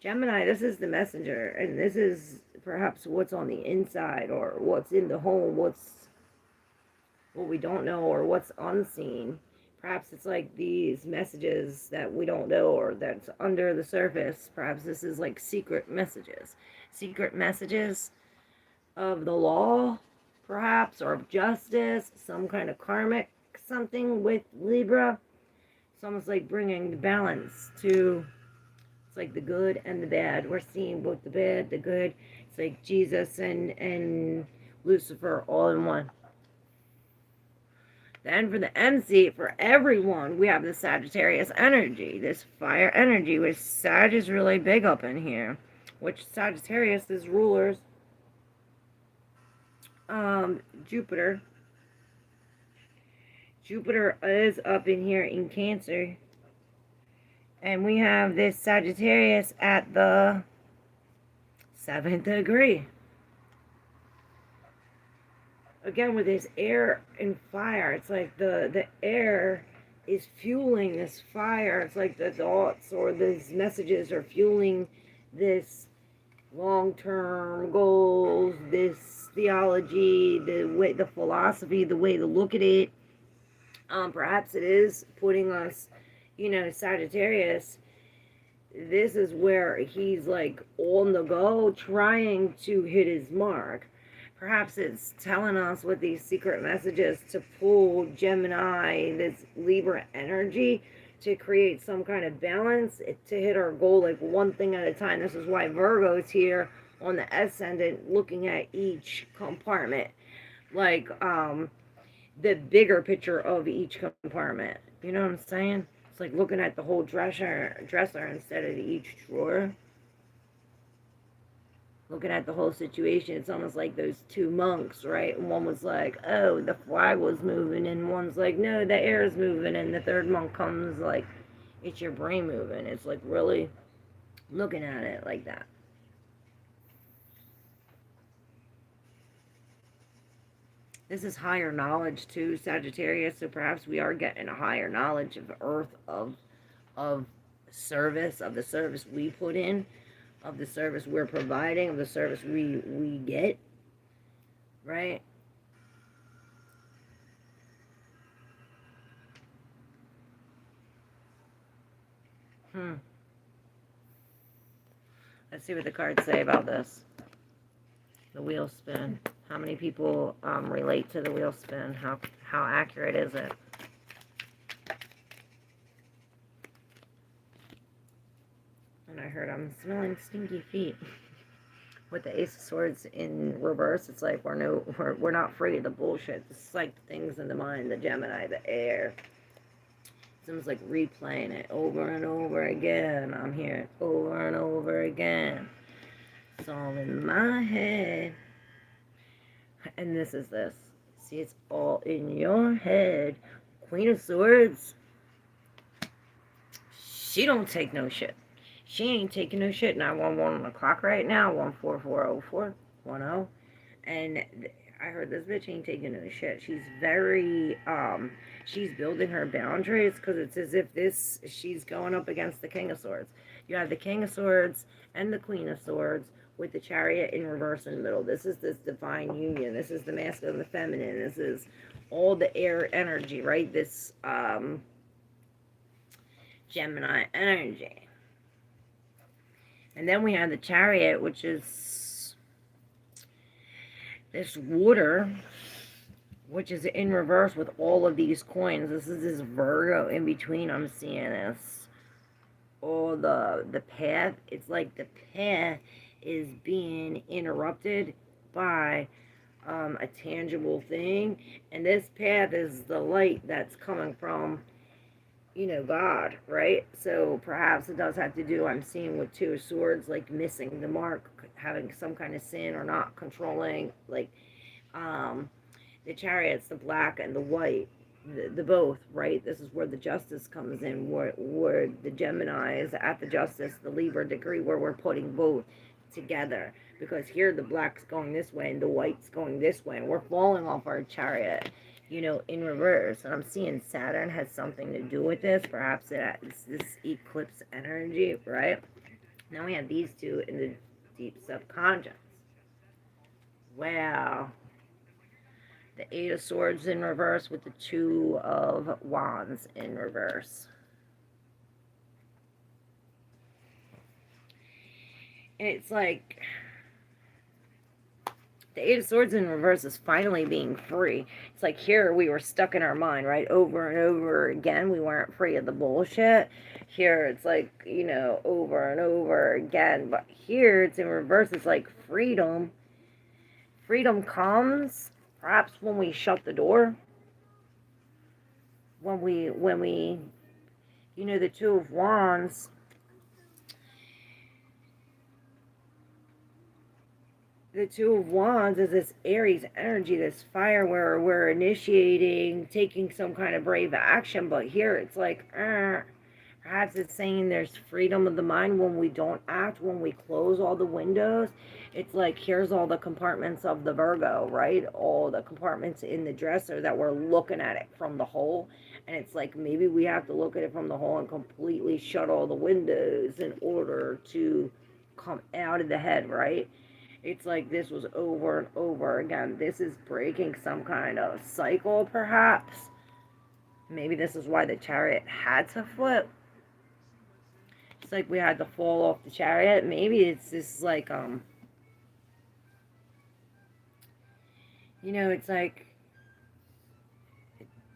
Gemini, this is the messenger, and this is perhaps what's on the inside, or what's in the home, what we don't know, or what's unseen. Perhaps it's like these messages that we don't know, or that's under the surface. Perhaps this is like secret messages of the law, perhaps, or of justice, some kind of karmic something with Libra. It's almost like bringing the balance to, it's like the good and the bad. We're seeing both the bad, the good. It's like Jesus and Lucifer all in one. Then for the MC, for everyone, we have the Sagittarius energy, this fire energy, which Sag is really big up in here. Which Sagittarius is rulers. Jupiter. Jupiter is up in here in Cancer. And we have this Sagittarius at the 7th degree. Again, with this air and fire, it's like the air is fueling this fire. It's like the thoughts or these messages are fueling this long-term goals, this theology, the philosophy, the way to look at it. Perhaps it is putting us, Sagittarius. This is where he's like on the go, trying to hit his mark. Perhaps it's telling us with these secret messages to pull Gemini, this Libra energy, to create some kind of balance, to hit our goal like one thing at a time. This is why Virgo's here on the ascendant, looking at each compartment, like the bigger picture of each compartment. You know what I'm saying? It's like looking at the whole dresser instead of each drawer. Looking at the whole situation. It's almost like those two monks, right? And one was like, oh, the flag was moving, and one's like, no, the air is moving, and the third monk comes like, it's your brain moving. It's like really looking at it like that. This is higher knowledge too, Sagittarius, so perhaps we are getting a higher knowledge of Earth, of service, of the service we put in, of the service we're providing, of the service we get, right? Let's see what the cards say about this. The wheel spin. How many people relate to the wheel spin? How accurate is it? And I heard I'm smelling stinky feet. With the Ace of Swords in reverse, it's like we're not free of the bullshit. It's like the things in the mind, the Gemini, the air. It's almost like replaying it over and over again. I'm hearing over and over again. It's all in my head. And this is this. See, it's all in your head. Queen of Swords, she don't take no shit. She ain't taking no shit. 911 on the clock right now. 1440410. And I heard this bitch ain't taking no shit. She's very she's building her boundaries because it's as if she's going up against the King of Swords. You have the King of Swords and the Queen of Swords with the Chariot in reverse in the middle. This is this divine union. This is the masculine and the feminine. This is all the air energy, right? This Gemini energy. And then we have the Chariot, which is this water, which is in reverse with all of these coins. This is this Virgo in between. I'm seeing this. All the path. It's like the path is being interrupted by a tangible thing. And this path is the light that's coming from, God, right? So perhaps it does have to do, I'm seeing with Two of Swords, like missing the mark, having some kind of sin, or not controlling, like, the Chariot's the black and the white, the both, right? This is where the Justice comes in, where the Gemini is at the Justice, the Libra degree, where we're putting both together. Because here the black's going this way and the white's going this way, and we're falling off our Chariot, in reverse. And I'm seeing Saturn has something to do with this. Perhaps it's this eclipse energy, right? Now we have these two in the deep subconscious. Wow. The Eight of Swords in reverse with the Two of Wands in reverse. And it's like the Eight of Swords in reverse is finally being free. It's like here we were stuck in our mind, right? Over and over again. We weren't free of the bullshit. Here it's like, over and over again. But here it's in reverse. It's like freedom. Freedom comes perhaps when we shut the door. When we the Two of Wands. The Two of Wands is this Aries energy, this fire where we're initiating, taking some kind of brave action. But here it's like, perhaps it's saying there's freedom of the mind when we don't act, when we close all the windows. It's like, here's all the compartments of the Virgo, right? All the compartments in the dresser that we're looking at it from the hole. And it's like, maybe we have to look at it from the hole and completely shut all the windows in order to come out of the head, right? It's like this was over and over again. This is breaking some kind of cycle, perhaps. Maybe this is why the Chariot had to flip. It's like we had to fall off the Chariot. Maybe it's just like, it's like,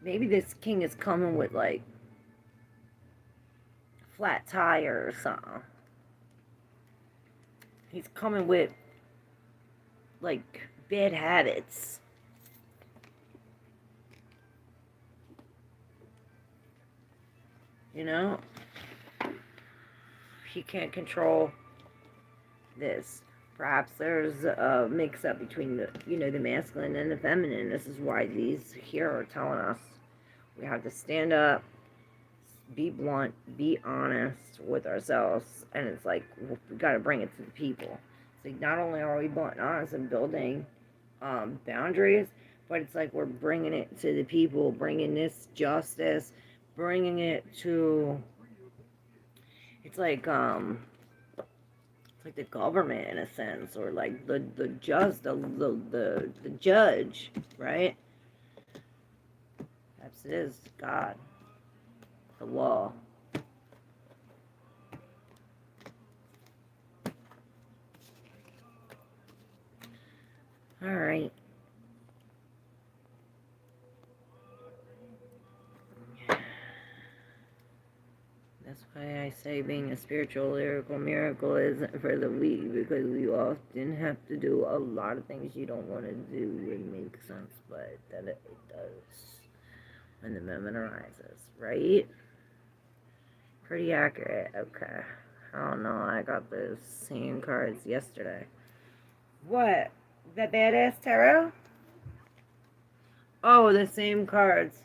maybe this king is coming with, like, flat tire or something. He's coming with, like, bad habits. He can't control this. Perhaps there's a mix-up between the masculine and the feminine. This is why these here are telling us we have to stand up, be blunt, be honest with ourselves, and it's like we got to bring it to the people. It's like not only are we blunt and honest and building boundaries, but it's like we're bringing it to the people, bringing this justice, bringing it to. It's like the government in a sense, or like the judge, right? Perhaps it is God, the law. All right. That's why I say being a spiritual lyrical miracle isn't for the weak, because you often have to do a lot of things you don't want to do and make sense, but then it does when the moment arises, right? Pretty accurate. Okay. I don't know. I got those same cards yesterday. What? The Badass Tarot? Oh, the same cards.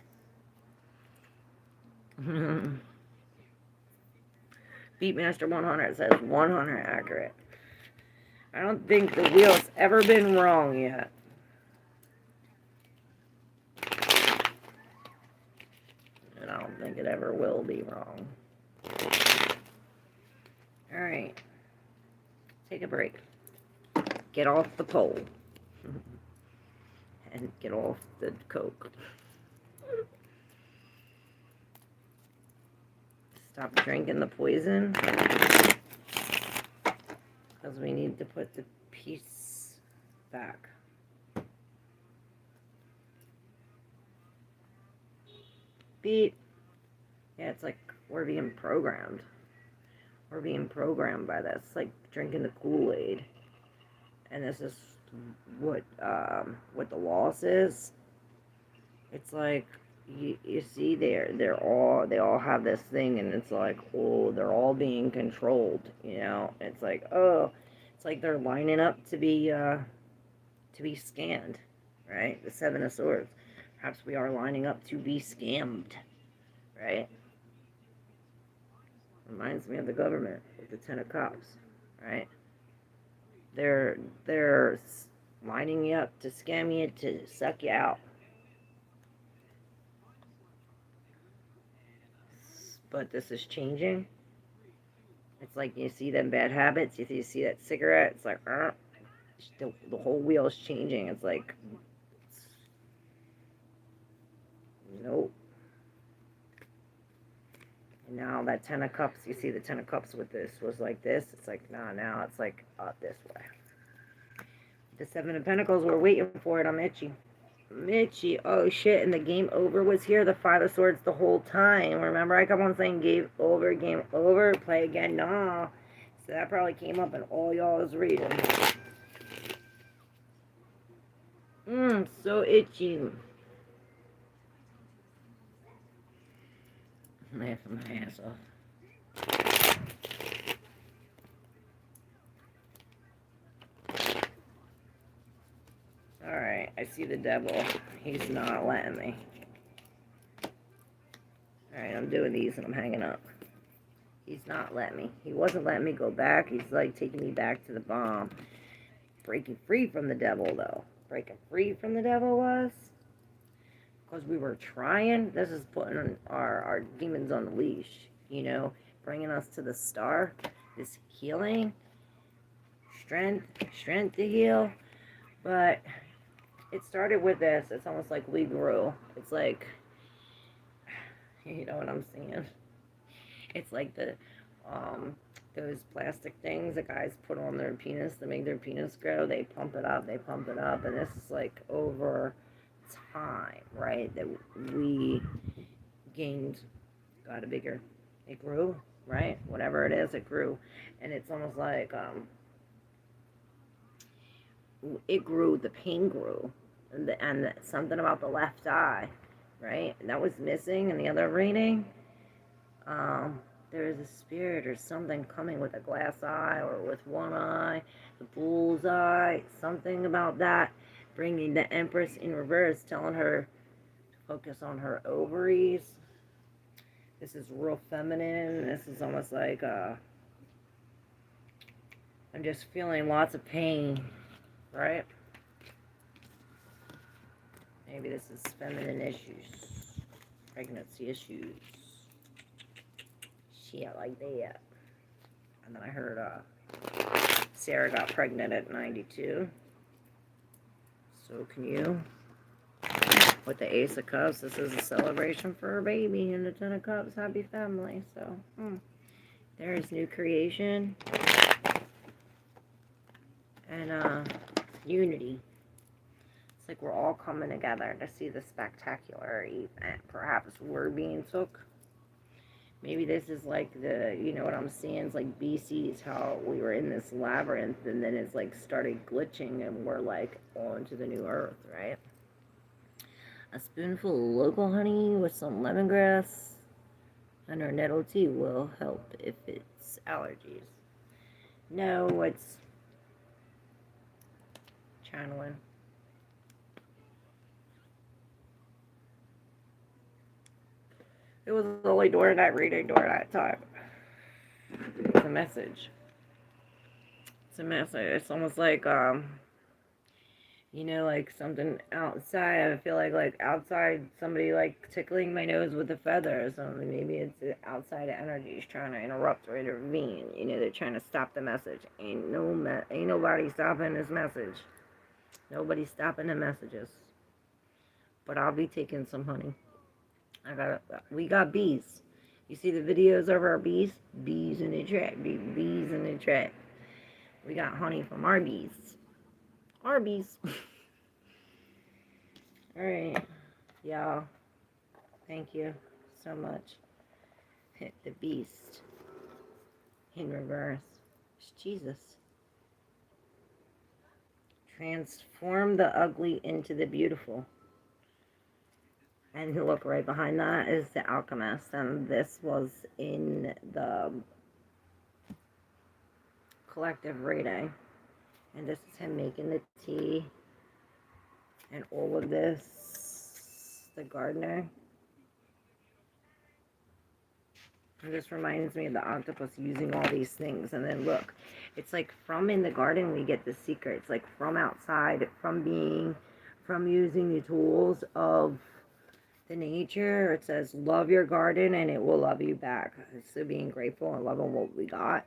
Beatmaster 100 says 100 accurate. I don't think the wheel's ever been wrong yet. And I don't think it ever will be wrong. Alright. Take a break. Get off the pole. And get off the coke. Stop drinking the poison. Because we need to put the piece back. Beat. Yeah, it's like we're being programmed. We're being programmed by this. It's like drinking the Kool-Aid. And this is what the loss is. It's like you see they all have this thing, and it's like, oh, they're all being controlled, you know. It's like, oh, it's like they're lining up to be scanned, right? The Seven of Swords. Perhaps we are lining up to be scammed, right? Reminds me of the government with the Ten of Cups, right? They're lining you up to scam you, to suck you out. But this is changing. It's like you see them bad habits. You see that cigarette. It's like, the whole wheel is changing. It's like, nope. And now that Ten of Cups, you see the Ten of Cups with this was like this. It's like, nah, now it's like up this way. The Seven of Pentacles, we're waiting for it. I'm itchy. I'm itchy. Oh, shit. And the game over was here. The Five of Swords the whole time. Remember, I kept on saying game over, play again. Nah. So that probably came up in all y'all's reading. So itchy. I'm laughing my ass off. Alright, I see the devil. He's not letting me. Alright, I'm doing these and I'm hanging up. He's not letting me. He wasn't letting me go back. He's like taking me back to the bomb. Breaking free from the devil, though. Breaking free from the devil was because we were trying. This is putting our demons on the leash, you know, bringing us to the star. This healing, strength to heal. But it started with this. It's almost like we grew. It's like, you know what I'm saying? It's like those plastic things that guys put on their penis to make their penis grow. They pump it up, and this is like over time, right? That we got a bigger, it grew, right? Whatever it is, it grew. And it's almost like, it grew, the pain grew, and something about the left eye, right? And that was missing in the other reading. There is a spirit or something coming with a glass eye or with one eye, the bull's eye, something about that, bringing the Empress in reverse, telling her to focus on her ovaries. This is real feminine. This is almost like, I'm just feeling lots of pain, right? Maybe this is feminine issues, pregnancy issues. Shit like that. And then I heard Sarah got pregnant at 92. So can you? With the Ace of Cups, this is a celebration for her baby. And the Ten of Cups, happy family. So, there's new creation. And unity. It's like we're all coming together to see the spectacular event. Perhaps we're being took. Maybe this is like you know what I'm seeing? It's like BC's, how we were in this labyrinth and then it's like started glitching and we're like on to the new earth, right? A spoonful of local honey with some lemongrass and our nettle tea will help if it's allergies. No, it's channeling. It was only during that reading during that time. It's a message. It's a message. It's almost like like something outside. I feel like outside somebody like tickling my nose with a feather or something. Maybe it's outside energies trying to interrupt or intervene. They're trying to stop the message. Ain't nobody stopping this message. Nobody's stopping the messages. But I'll be taking some honey. We got bees. You see the videos of our bees? Bees in the trap. Bees in the trap. We got honey from our bees. Our bees. Alright. Y'all. Thank you so much. Hit the beast. In reverse. It's Jesus. Transform the ugly into the beautiful. And look, right behind that is the alchemist. And this was in the collective reading. And this is him making the tea. And all of this, the gardener. And this reminds me of the octopus using all these things. And then look, it's like from in the garden we get the secrets. Like from outside, from using the tools of the nature. It says, love your garden and it will love you back. So being grateful and loving what we got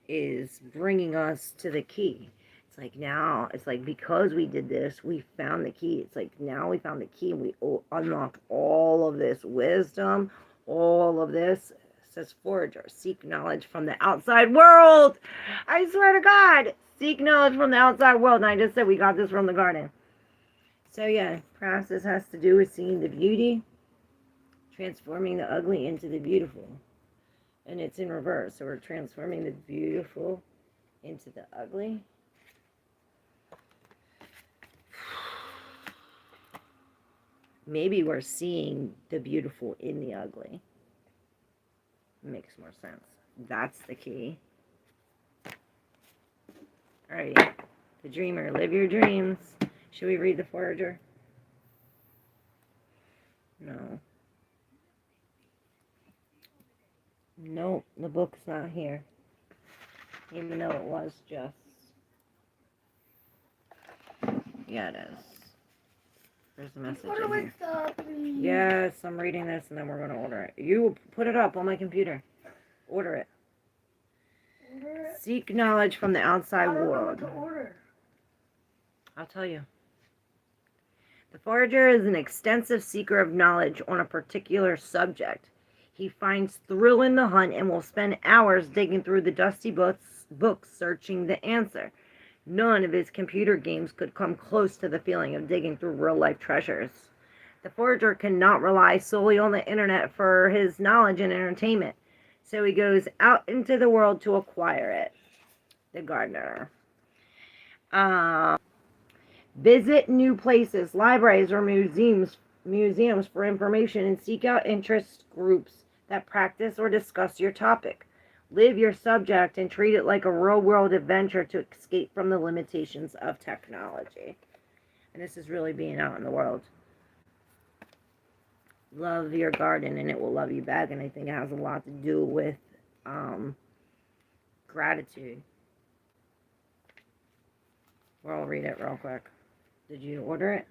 is bringing us to the key. It's like now, it's like because we did this, we found the key. It's like now we found the key and we unlocked all of this wisdom, all of this. It says forager, seek knowledge from the outside world. I swear to God, seek knowledge from the outside world. And I just said we got this from the garden. So yeah, process has to do with seeing the beauty, transforming the ugly into the beautiful. And it's in reverse. So we're transforming the beautiful into the ugly. Maybe we're seeing the beautiful in the ugly. Makes more sense. That's the key. Alrighty. The dreamer, live your dreams. Should we read the forager? No. Nope, the book's not here. Even though it was just. Yeah, it is. There's a message in here. Yes, I'm reading this and then we're going to order it. You put it up on my computer. Order it. Seek knowledge from the outside world. I'll tell you. The forager is an extensive seeker of knowledge on a particular subject. He finds thrill in the hunt and will spend hours digging through the dusty books searching the answer. None of his computer games could come close to the feeling of digging through real-life treasures. The forager cannot rely solely on the internet for his knowledge and entertainment, so he goes out into the world to acquire it. The gardener. Visit new places, libraries, or museums for information and seek out interest groups that practice or discuss your topic. Live your subject and treat it like a real-world adventure to escape from the limitations of technology. And this is really being out in the world. Love your garden and it will love you back. And I think it has a lot to do with gratitude. Well, I'll read it real quick. Did you order it?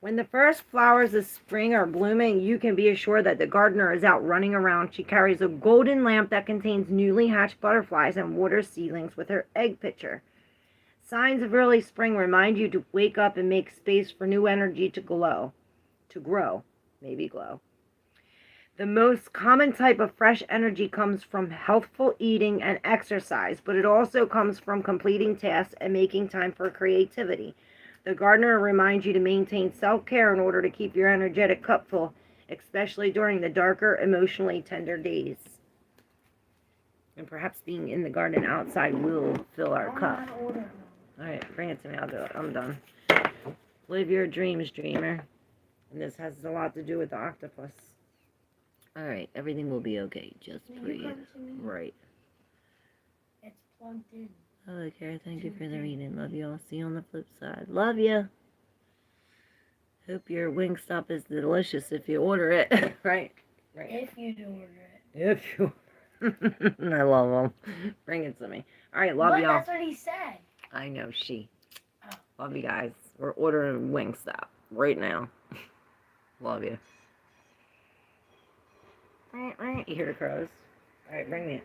When the first flowers of spring are blooming, you can be assured that the gardener is out running around. She carries a golden lamp that contains newly hatched butterflies and waters seedlings with her egg pitcher. Signs of early spring remind you to wake up and make space for new energy to grow. The most common type of fresh energy comes from healthful eating and exercise, but it also comes from completing tasks and making time for creativity. The gardener reminds you to maintain self-care in order to keep your energetic cup full, especially during the darker, emotionally tender days. And perhaps being in the garden outside will fill our cup. Alright, bring it to me. I'll do it. I'm done. Live your dreams, dreamer. And this has a lot to do with the octopus. Alright, everything will be okay. Just breathe. Right. It's plugged in. Okay, thank you for the reading. Love you all. See you on the flip side. Love you. Hope your Wingstop is delicious if you order it. Right? Right. If you do order it. If you. I love them. Bring it to me. All right, love But y'all. that's what he said. I know she. Oh. Love you guys. We're ordering Wingstop right now. Love you. You hear the crows? All right, bring me it.